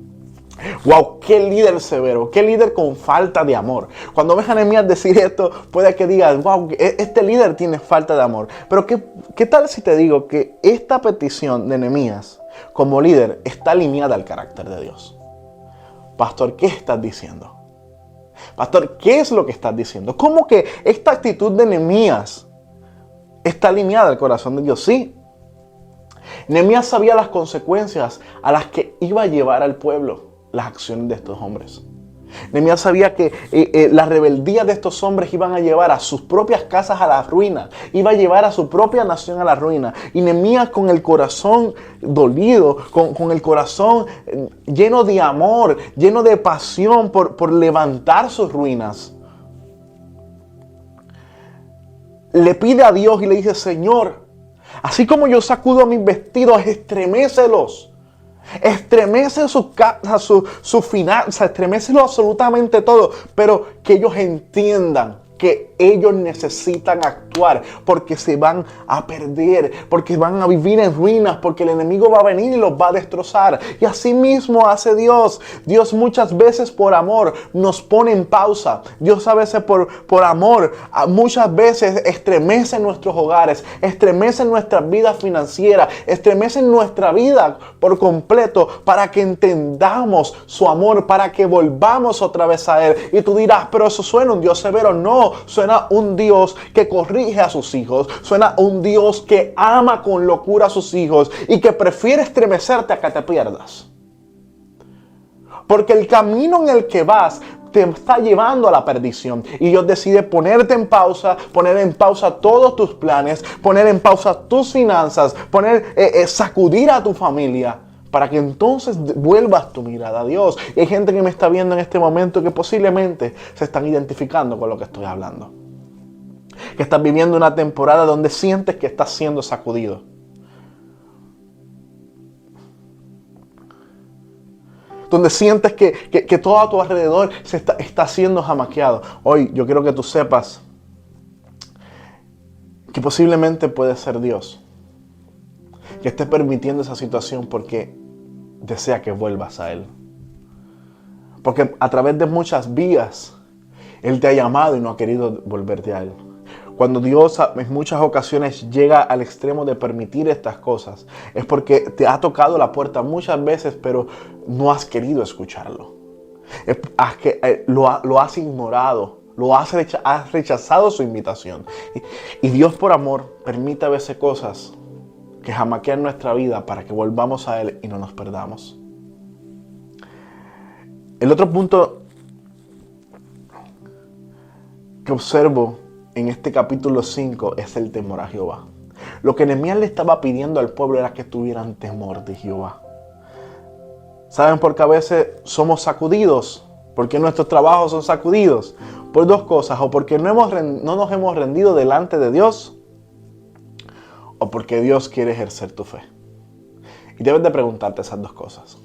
Wow, qué líder severo, qué líder con falta de amor. Cuando ves a Nehemías decir esto, puede que digas: wow, este líder tiene falta de amor. Pero ¿qué tal si te digo que esta petición de Nehemías como líder está alineada al carácter de Dios? Pastor, ¿qué estás diciendo? Pastor, ¿qué es lo que estás diciendo? ¿Cómo que esta actitud de Nehemías está alineada al corazón de Dios? Sí. Nehemías sabía las consecuencias a las que iba a llevar al pueblo las acciones de estos hombres. Nehemías sabía que la rebeldía de estos hombres iban a llevar a sus propias casas a la ruina, iba a llevar a su propia nación a la ruina. Y Nehemías, con el corazón dolido, con el corazón lleno de amor, lleno de pasión por levantar sus ruinas, le pide a Dios y le dice: Señor, así como yo sacudo mis vestidos, estremécelos. Estremece su casa, su finanza, estremecelo absolutamente todo, pero que ellos entiendan que ellos necesitan actuar, porque se van a perder, porque van a vivir en ruinas, porque el enemigo va a venir y los va a destrozar. Y así mismo hace Dios. Dios muchas veces por amor nos pone en pausa. Dios a veces por amor muchas veces estremece nuestros hogares, estremece nuestra vida financiera, estremece nuestra vida por completo, para que entendamos su amor, para que volvamos otra vez a Él. Y tú dirás: pero eso suena un Dios severo. No, suena un Dios que corrige a sus hijos, suena un Dios que ama con locura a sus hijos y que prefiere estremecerte a que te pierdas. Porque el camino en el que vas te está llevando a la perdición. Y Dios decide ponerte en pausa, poner en pausa todos tus planes, poner en pausa tus finanzas, sacudir a tu familia, para que entonces vuelvas tu mirada a Dios. Y hay gente que me está viendo en este momento que posiblemente se están identificando con lo que estoy hablando. Que estás viviendo una temporada donde sientes que estás siendo sacudido. Donde sientes que todo a tu alrededor está siendo jamaqueado. Hoy yo quiero que tú sepas que posiblemente puede ser Dios que esté permitiendo esa situación porque desea que vuelvas a Él. Porque a través de muchas vías Él te ha llamado y no ha querido volverte a Él. Cuando Dios en muchas ocasiones llega al extremo de permitir estas cosas, es porque te ha tocado la puerta muchas veces, pero no has querido escucharlo. Lo has ignorado, has rechazado su invitación. Y Dios por amor permite a veces cosas que jamaquean nuestra vida para que volvamos a Él y no nos perdamos. El otro punto que observo en este capítulo 5 es el temor a Jehová. Lo que Nehemías le estaba pidiendo al pueblo era que tuvieran temor de Jehová. ¿Saben por qué a veces somos sacudidos? ¿Por qué nuestros trabajos son sacudidos? Por dos cosas. O porque no nos hemos rendido delante de Dios, o porque Dios quiere ejercer tu fe. Y debes de preguntarte esas dos cosas.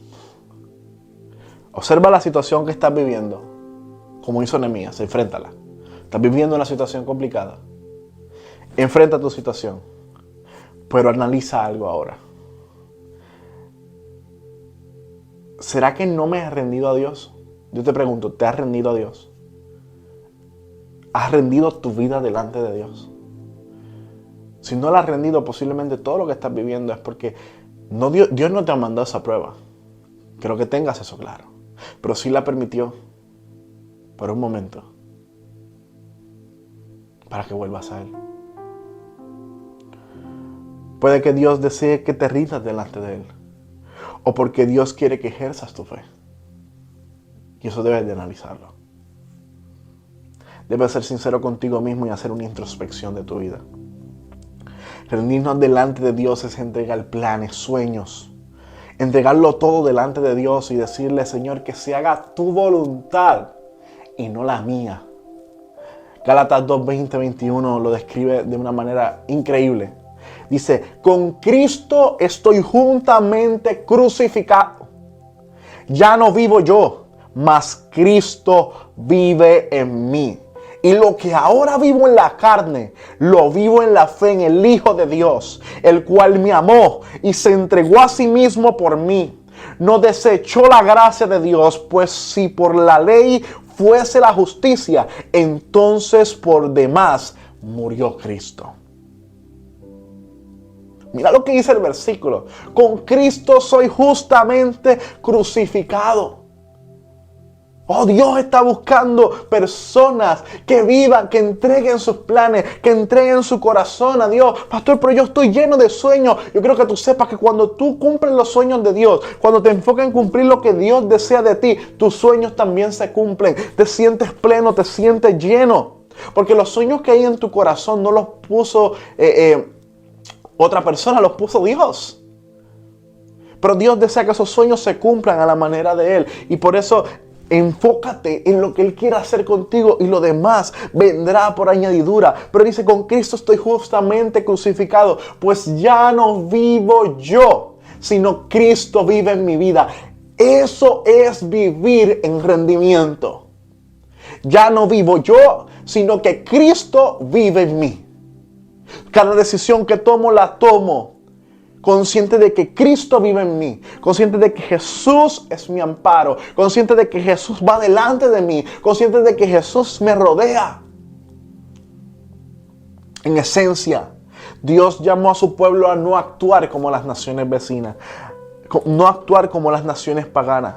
Observa la situación que estás viviendo, como hizo Nehemías, enfréntala. Estás viviendo una situación complicada. Enfrenta tu situación. Pero analiza algo ahora. ¿Será que no me he rendido a Dios? Yo te pregunto, ¿te has rendido a Dios? ¿Has rendido tu vida delante de Dios? Si no la has rendido, posiblemente todo lo que estás viviendo es porque Dios no te ha mandado esa prueba. Quiero que tengas eso claro. Pero sí la permitió por un momento para que vuelvas a Él. Puede que Dios desee que te rindas delante de Él, o porque Dios quiere que ejerzas tu fe. Y eso debes de analizarlo. Debes ser sincero contigo mismo y hacer una introspección de tu vida. Rendirnos delante de Dios es entregar planes, sueños. Entregarlo todo delante de Dios y decirle, Señor, que se haga tu voluntad y no la mía. Gálatas 2:20-21 lo describe de una manera increíble. Dice, con Cristo estoy juntamente crucificado. Ya no vivo yo, mas Cristo vive en mí. Y lo que ahora vivo en la carne, lo vivo en la fe en el Hijo de Dios, el cual me amó y se entregó a sí mismo por mí. No desechó la gracia de Dios, pues si por la ley fuese la justicia, entonces por demás murió Cristo. Mira lo que dice el versículo. Con Cristo soy justamente crucificado. Oh, Dios está buscando personas que vivan, que entreguen sus planes, que entreguen su corazón a Dios. Pastor, pero yo estoy lleno de sueños. Yo quiero que tú sepas que cuando tú cumples los sueños de Dios, cuando te enfocas en cumplir lo que Dios desea de ti, tus sueños también se cumplen. Te sientes pleno, te sientes lleno. Porque los sueños que hay en tu corazón no los puso otra persona, los puso Dios. Pero Dios desea que esos sueños se cumplan a la manera de Él. Y por eso enfócate en lo que Él quiere hacer contigo y lo demás vendrá por añadidura. Pero dice, con Cristo estoy justamente crucificado, pues ya no vivo yo, sino Cristo vive en mi vida. Eso es vivir en rendimiento. Ya no vivo yo, sino que Cristo vive en mí. Cada decisión que tomo, la tomo consciente de que Cristo vive en mí, consciente de que Jesús es mi amparo, consciente de que Jesús va delante de mí, consciente de que Jesús me rodea. En esencia, Dios llamó a su pueblo a no actuar como las naciones vecinas, no actuar como las naciones paganas.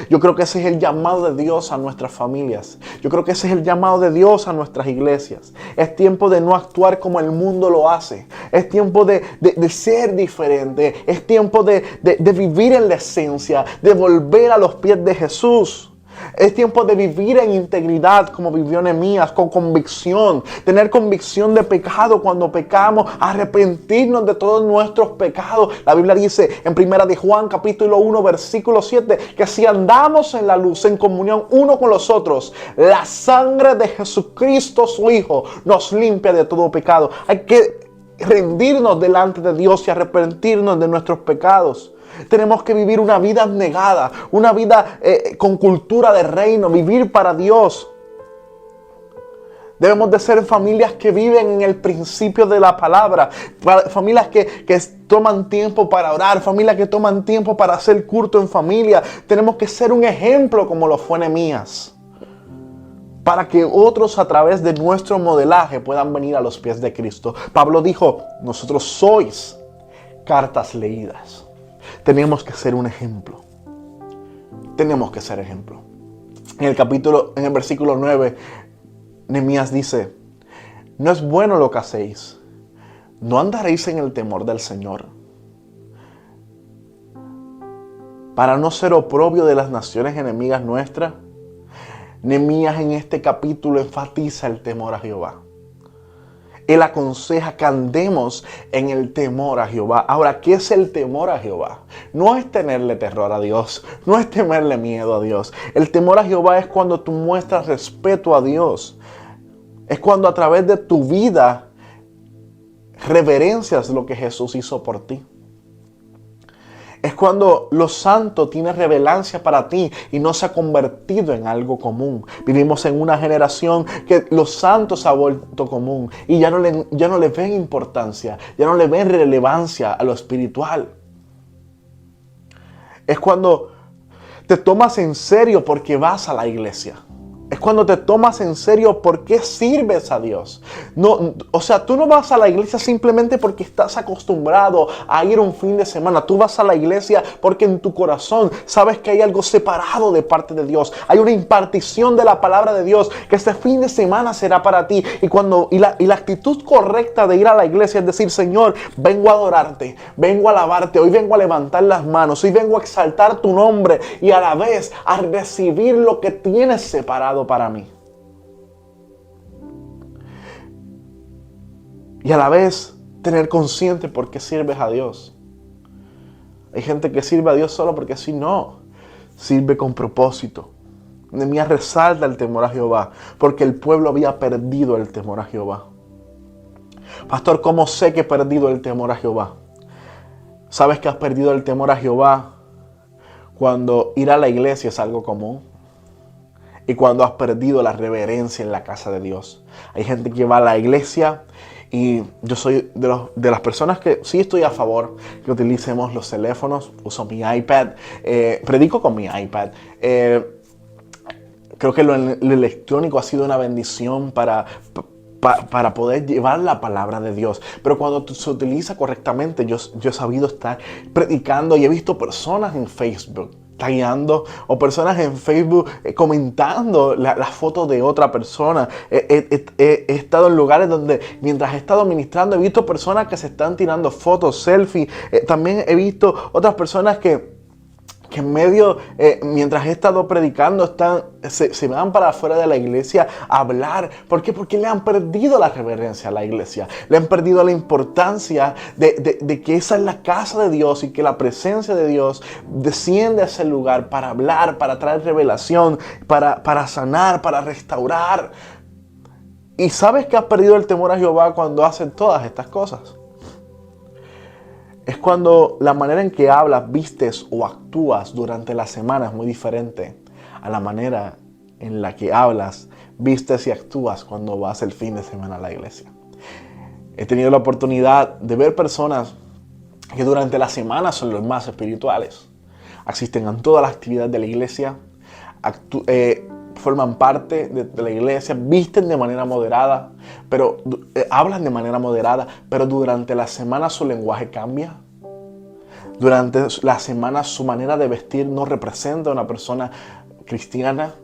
Yo creo que ese es el llamado de Dios a nuestras familias. Yo creo que ese es el llamado de Dios a nuestras iglesias. Es tiempo de no actuar como el mundo lo hace. Es tiempo de ser diferente. Es tiempo de vivir en la esencia, de volver a los pies de Jesús. Es tiempo de vivir en integridad como vivió Nehemías, con convicción. Tener convicción de pecado cuando pecamos, arrepentirnos de todos nuestros pecados. La Biblia dice en 1 de Juan capítulo 1 versículo 7 que si andamos en la luz, en comunión uno con los otros, la sangre de Jesucristo su Hijo nos limpia de todo pecado. Hay que rendirnos delante de Dios y arrepentirnos de nuestros pecados. Tenemos que vivir una vida abnegada, una vida con cultura de reino, vivir para Dios. Debemos de ser familias que viven en el principio de la palabra, familias que toman tiempo para orar, familias que toman tiempo para hacer culto en familia. Tenemos que ser un ejemplo como lo fue Nehemías. para que otros a través de nuestro modelaje puedan venir a los pies de Cristo. Pablo dijo, nosotros sois cartas leídas. Tenemos que ser un ejemplo. Tenemos que ser ejemplo. En el versículo 9, Nehemías dice, no es bueno lo que hacéis. ¿No andaréis en el temor del Señor? Para no ser oprobio de las naciones enemigas nuestras. Nehemías en este capítulo enfatiza el temor a Jehová. Él aconseja que andemos en el temor a Jehová. Ahora, ¿qué es el temor a Jehová? No es tenerle terror a Dios, no es temerle miedo a Dios. El temor a Jehová es cuando tú muestras respeto a Dios. Es cuando a través de tu vida reverencias lo que Jesús hizo por ti. Es cuando lo santo tiene relevancia para ti y no se ha convertido en algo común. Vivimos en una generación que lo santo se ha vuelto común y ya no le ven importancia, ya no le ven relevancia a lo espiritual. Es cuando te tomas en serio porque vas a la iglesia. Es cuando te tomas en serio por qué sirves a Dios. No, o sea, tú no vas a la iglesia simplemente porque estás acostumbrado a ir un fin de semana. Tú vas a la iglesia porque en tu corazón sabes que hay algo separado de parte de Dios. Hay una impartición de la palabra de Dios que este fin de semana será para ti. Y la actitud correcta de ir a la iglesia es decir, Señor, vengo a adorarte, vengo a alabarte, hoy vengo a levantar las manos, hoy vengo a exaltar tu nombre y a la vez a recibir lo que tienes separado para mí. Y a la vez tener consciente por qué sirves a Dios. Hay gente que sirve a Dios solo porque sí, no. Sirve con propósito. Nehemías resalta el temor a Jehová porque el pueblo había perdido el temor a Jehová. Pastor, ¿cómo sé que he perdido el temor a Jehová? ¿Sabes que has perdido el temor a Jehová cuando ir a la iglesia es algo común? Y cuando has perdido la reverencia en la casa de Dios. Hay gente que va a la iglesia y yo soy de las personas que sí estoy a favor que utilicemos los teléfonos. Uso mi iPad, predico con mi iPad. Creo que lo electrónico ha sido una bendición para poder llevar la palabra de Dios. Pero cuando se utiliza correctamente, yo he sabido estar predicando y he visto personas en Facebook tagueando o personas en Facebook comentando las fotos de otra persona. He estado en lugares donde mientras he estado ministrando he visto personas que se están tirando fotos, selfies. También he visto otras personas que en medio, mientras he estado predicando, se van para afuera de la iglesia a hablar. ¿Por qué? Porque le han perdido la reverencia a la iglesia. Le han perdido la importancia de que esa es la casa de Dios y que la presencia de Dios desciende a ese lugar para hablar, para traer revelación, para sanar, para restaurar. ¿Y sabes que has perdido el temor a Jehová cuando hacen todas estas cosas? Es cuando la manera en que hablas, vistes o actúas durante la semana es muy diferente a la manera en la que hablas, vistes y actúas cuando vas el fin de semana a la iglesia. He tenido la oportunidad de ver personas que durante la semana son los más espirituales. Asisten a todas las actividades de la iglesia, forman parte de la iglesia, visten de manera moderada, pero hablan de manera moderada, pero durante la semana su lenguaje cambia. Durante la semana su manera de vestir no representa a una persona cristiana.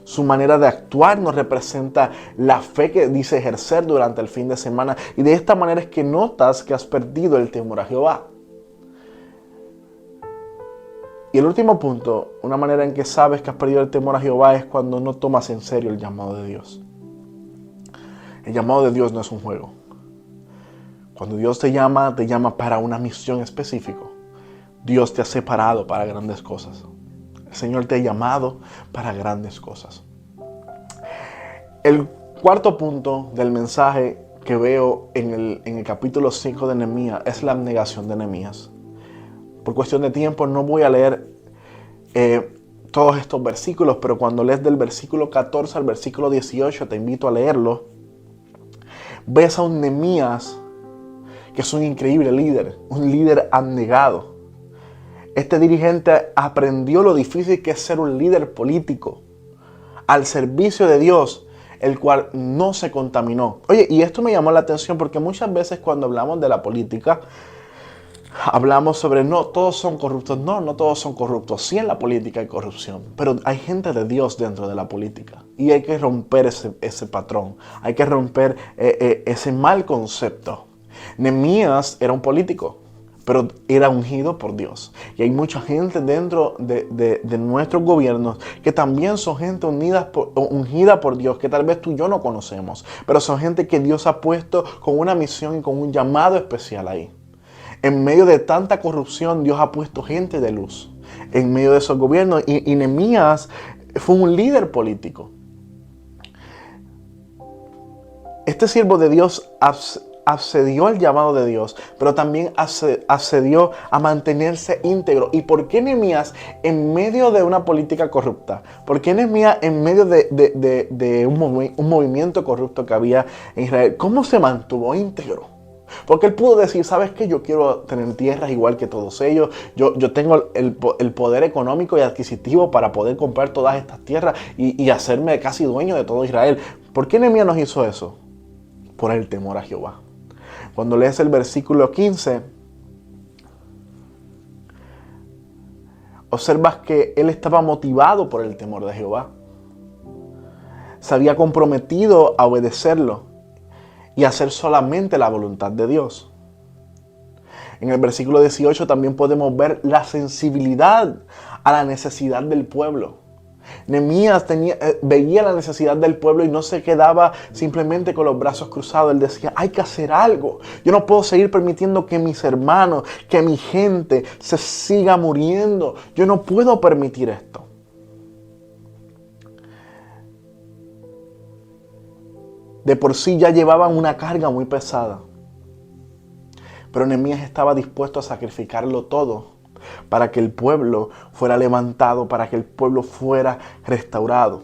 Su manera de actuar no representa la fe que dice ejercer durante el fin de semana. Y de esta manera es que notas que has perdido el temor a Jehová. Y el último punto, una manera en que sabes que has perdido el temor a Jehová es cuando no tomas en serio el llamado de Dios. El llamado de Dios no es un juego. Cuando Dios te llama para una misión específica. Dios te ha separado para grandes cosas. El Señor te ha llamado para grandes cosas. El cuarto punto del mensaje que veo en el capítulo 5 de Nehemías es la abnegación de Nehemías. Por cuestión de tiempo no voy a leer todos estos versículos, pero cuando lees del versículo 14 al versículo 18, te invito a leerlo. Ves a un Nehemías que es un increíble líder, un líder abnegado. Este dirigente aprendió lo difícil que es ser un líder político al servicio de Dios, el cual no se contaminó. Oye, y esto me llamó la atención porque muchas veces cuando hablamos de la política, hablamos sobre no todos son corruptos. No, no todos son corruptos. Sí, en la política hay corrupción, pero hay gente de Dios dentro de la política. Y hay que romper ese patrón. Hay que romper ese mal concepto. Nehemías era un político, pero era ungido por Dios. Y hay mucha gente dentro de nuestros gobiernos que también son gente ungida por Dios, que tal vez tú y yo no conocemos, pero son gente que Dios ha puesto con una misión y con un llamado especial ahí. En medio de tanta corrupción, Dios ha puesto gente de luz en medio de esos gobiernos. Y Nehemías fue un líder político. Este siervo de Dios accedió al llamado de Dios, pero también accedió a mantenerse íntegro. ¿Y por qué Nehemías en medio de una política corrupta? ¿Por qué Nehemías en medio de un movimiento corrupto que había en Israel? ¿Cómo se mantuvo íntegro? Porque él pudo decir, ¿sabes qué? Yo quiero tener tierras igual que todos ellos. Yo tengo el poder económico y adquisitivo para poder comprar todas estas tierras y hacerme casi dueño de todo Israel. ¿Por qué Nehemías nos hizo eso? Por el temor a Jehová. Cuando lees el versículo 15, observas que él estaba motivado por el temor de Jehová. Se había comprometido a obedecerlo y hacer solamente la voluntad de Dios. En el versículo 18 también podemos ver la sensibilidad a la necesidad del pueblo. Nehemías veía la necesidad del pueblo y no se quedaba simplemente con los brazos cruzados. Él decía, hay que hacer algo. Yo no puedo seguir permitiendo que mis hermanos, que mi gente se siga muriendo. Yo no puedo permitir esto. De por sí ya llevaban una carga muy pesada. Pero Nehemías estaba dispuesto a sacrificarlo todo para que el pueblo fuera levantado, para que el pueblo fuera restaurado.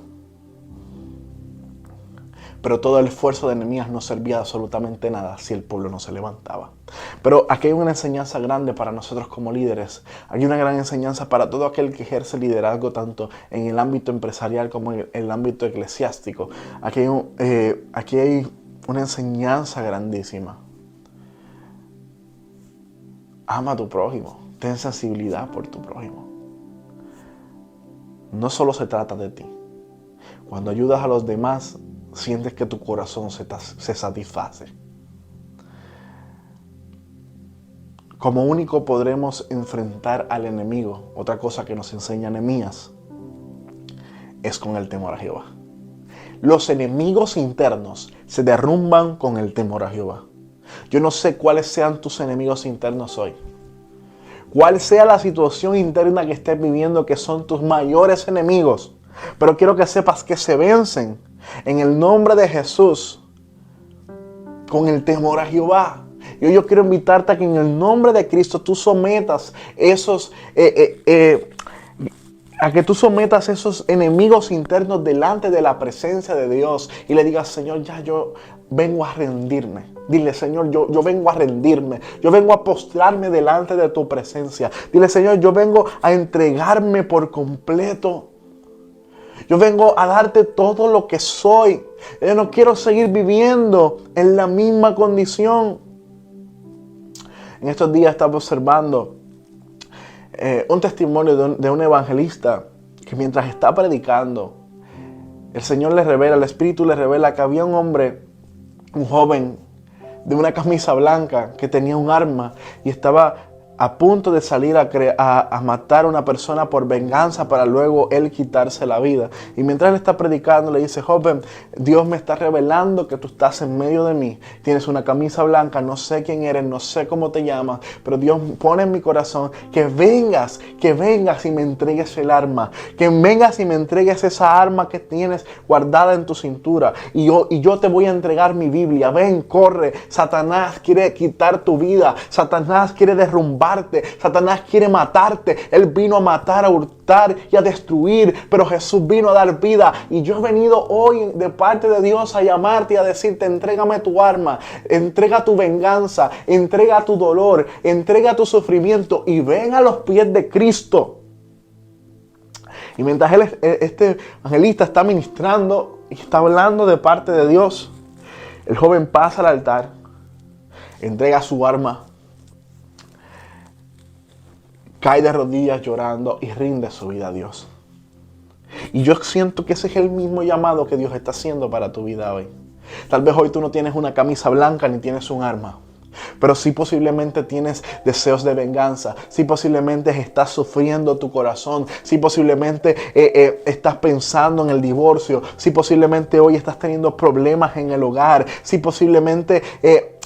Pero todo el esfuerzo de Nehemías no servía de absolutamente nada si el pueblo no se levantaba. Pero aquí hay una enseñanza grande para nosotros como líderes. Hay una gran enseñanza para todo aquel que ejerce liderazgo tanto en el ámbito empresarial como en el ámbito eclesiástico. Aquí hay una enseñanza grandísima. Ama a tu prójimo. Ten sensibilidad por tu prójimo. No solo se trata de ti. Cuando ayudas a los demás, sientes que tu corazón se satisface. Como único podremos enfrentar al enemigo. Otra cosa que nos enseña Nehemías es con el temor a Jehová. Los enemigos internos se derrumban con el temor a Jehová. Yo no sé cuáles sean tus enemigos internos hoy. Cuál sea la situación interna que estés viviendo que son tus mayores enemigos. Pero quiero que sepas que se vencen en el nombre de Jesús con el temor a Jehová. Y yo quiero invitarte a que en el nombre de Cristo tú sometas esos enemigos internos delante de la presencia de Dios y le digas, Señor, ya yo vengo a rendirme. Dile, Señor, yo vengo a rendirme. Yo vengo a postrarme delante de tu presencia. Dile, Señor, yo vengo a entregarme por completo. Yo vengo a darte todo lo que soy. Yo no quiero seguir viviendo en la misma condición. En estos días estaba observando un testimonio de un evangelista que mientras está predicando, el Señor le revela, el Espíritu le revela que había un hombre, un joven de una camisa blanca que tenía un arma y estaba a punto de salir a matar a una persona por venganza para luego él quitarse la vida. Y mientras él está predicando le dice, joven, Dios me está revelando que tú estás en medio de mí. Tienes una camisa blanca, no sé quién eres, no sé cómo te llamas, pero Dios pone en mi corazón que vengas y me entregues el arma. Que vengas y me entregues esa arma que tienes guardada en tu cintura. Y yo te voy a entregar mi Biblia. Ven, corre. Satanás quiere quitar tu vida. Satanás quiere derrumbar. Satanás quiere matarte. Él vino a matar, a hurtar y a destruir, pero Jesús vino a dar vida. Y yo he venido hoy de parte de Dios a llamarte y a decirte, entrégame tu arma, entrega tu venganza, entrega tu dolor, entrega tu sufrimiento y ven a los pies de Cristo. Y mientras este evangelista está ministrando, está hablando de parte de Dios. El joven pasa al altar, entrega su arma, cae de rodillas llorando y rinde su vida a Dios. Y yo siento que ese es el mismo llamado que Dios está haciendo para tu vida hoy. Tal vez hoy tú no tienes una camisa blanca ni tienes un arma, pero sí posiblemente tienes deseos de venganza, sí posiblemente estás sufriendo tu corazón, sí posiblemente estás pensando en el divorcio, sí posiblemente hoy estás teniendo problemas en el hogar, sí posiblemente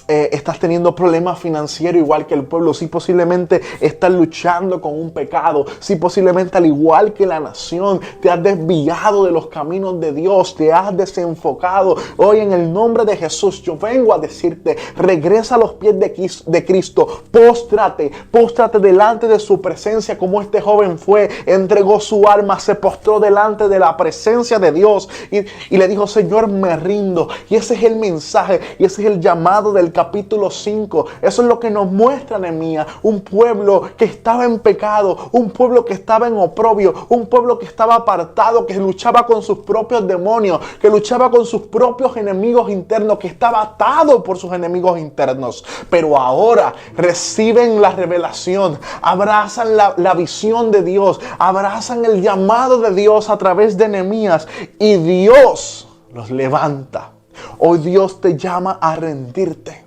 estás teniendo problemas financieros igual que el pueblo, sí posiblemente estás luchando con un pecado, sí posiblemente al igual que la nación te has desviado de los caminos de Dios, te has desenfocado. Hoy en el nombre de Jesús yo vengo a decirte, regresa a los pies de Cristo, póstrate delante de su presencia como este joven fue, entregó su alma, se postró delante de la presencia de Dios y le dijo, Señor, me rindo. Y ese es el mensaje y ese es el llamado del capítulo 5. Eso es lo que nos muestra Nehemías, un pueblo que estaba en pecado, un pueblo que estaba en oprobio, un pueblo que estaba apartado, que luchaba con sus propios demonios, que luchaba con sus propios enemigos internos, que estaba atado por sus enemigos internos. Pero ahora reciben la revelación, abrazan la visión de Dios, abrazan el llamado de Dios a través de Nehemías y Dios los levanta. Hoy Dios te llama a rendirte.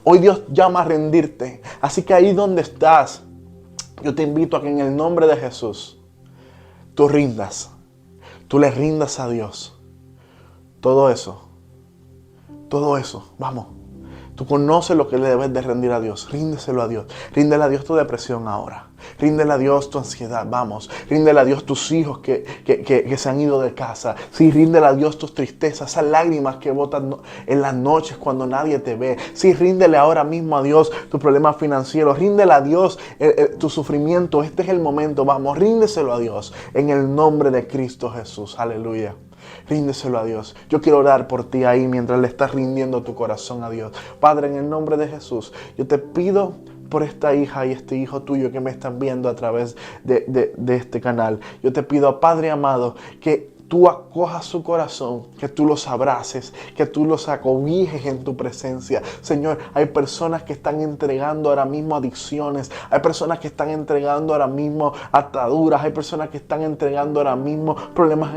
Hoy Dios llama a rendirte. Así que ahí donde estás, yo te invito a que en el nombre de Jesús, tú rindas. Tú le rindas a Dios. Todo eso, vamos. Tú conoces lo que le debes de rendir a Dios. Ríndeselo a Dios. Ríndele a Dios tu depresión ahora. Ríndele a Dios tu ansiedad. Vamos. Ríndele a Dios tus hijos que se han ido de casa. Sí, ríndele a Dios tus tristezas. Esas lágrimas que botan en las noches cuando nadie te ve. Sí, ríndele ahora mismo a Dios tus problemas financieros. Ríndele a Dios tu sufrimiento. Este es el momento. Vamos, ríndeselo a Dios. En el nombre de Cristo Jesús. Aleluya. Ríndeselo a Dios. Yo quiero orar por ti ahí mientras le estás rindiendo tu corazón a Dios. Padre, en el nombre de Jesús, yo te pido por esta hija y este hijo tuyo que me están viendo a través de este canal. Yo te pido, Padre amado, que tú acojas su corazón, que tú los abraces, que tú los acobijes en tu presencia. Señor, hay personas que están entregando ahora mismo adicciones, hay personas que están entregando ahora mismo ataduras, hay personas que están entregando ahora mismo problemas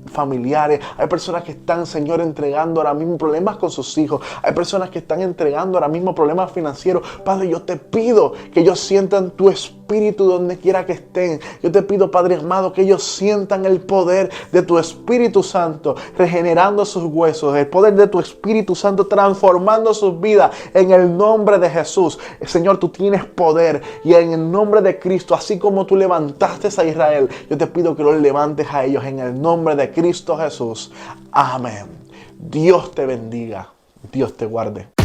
familiares, hay personas que están, Señor, entregando ahora mismo problemas con sus hijos, hay personas que están entregando ahora mismo problemas financieros. Padre, yo te pido que ellos sientan tu espíritu donde quiera que estén. Yo te pido, Padre amado, que ellos sientan el poder de tu Espíritu Santo regenerando sus huesos, el poder de tu Espíritu Santo transformando sus vidas en el nombre de Jesús. Señor, tú tienes poder y en el nombre de Cristo, así como tú levantaste a Israel, yo te pido que los levantes a ellos en el nombre de Cristo Jesús. Amén. Dios te bendiga. Dios te guarde.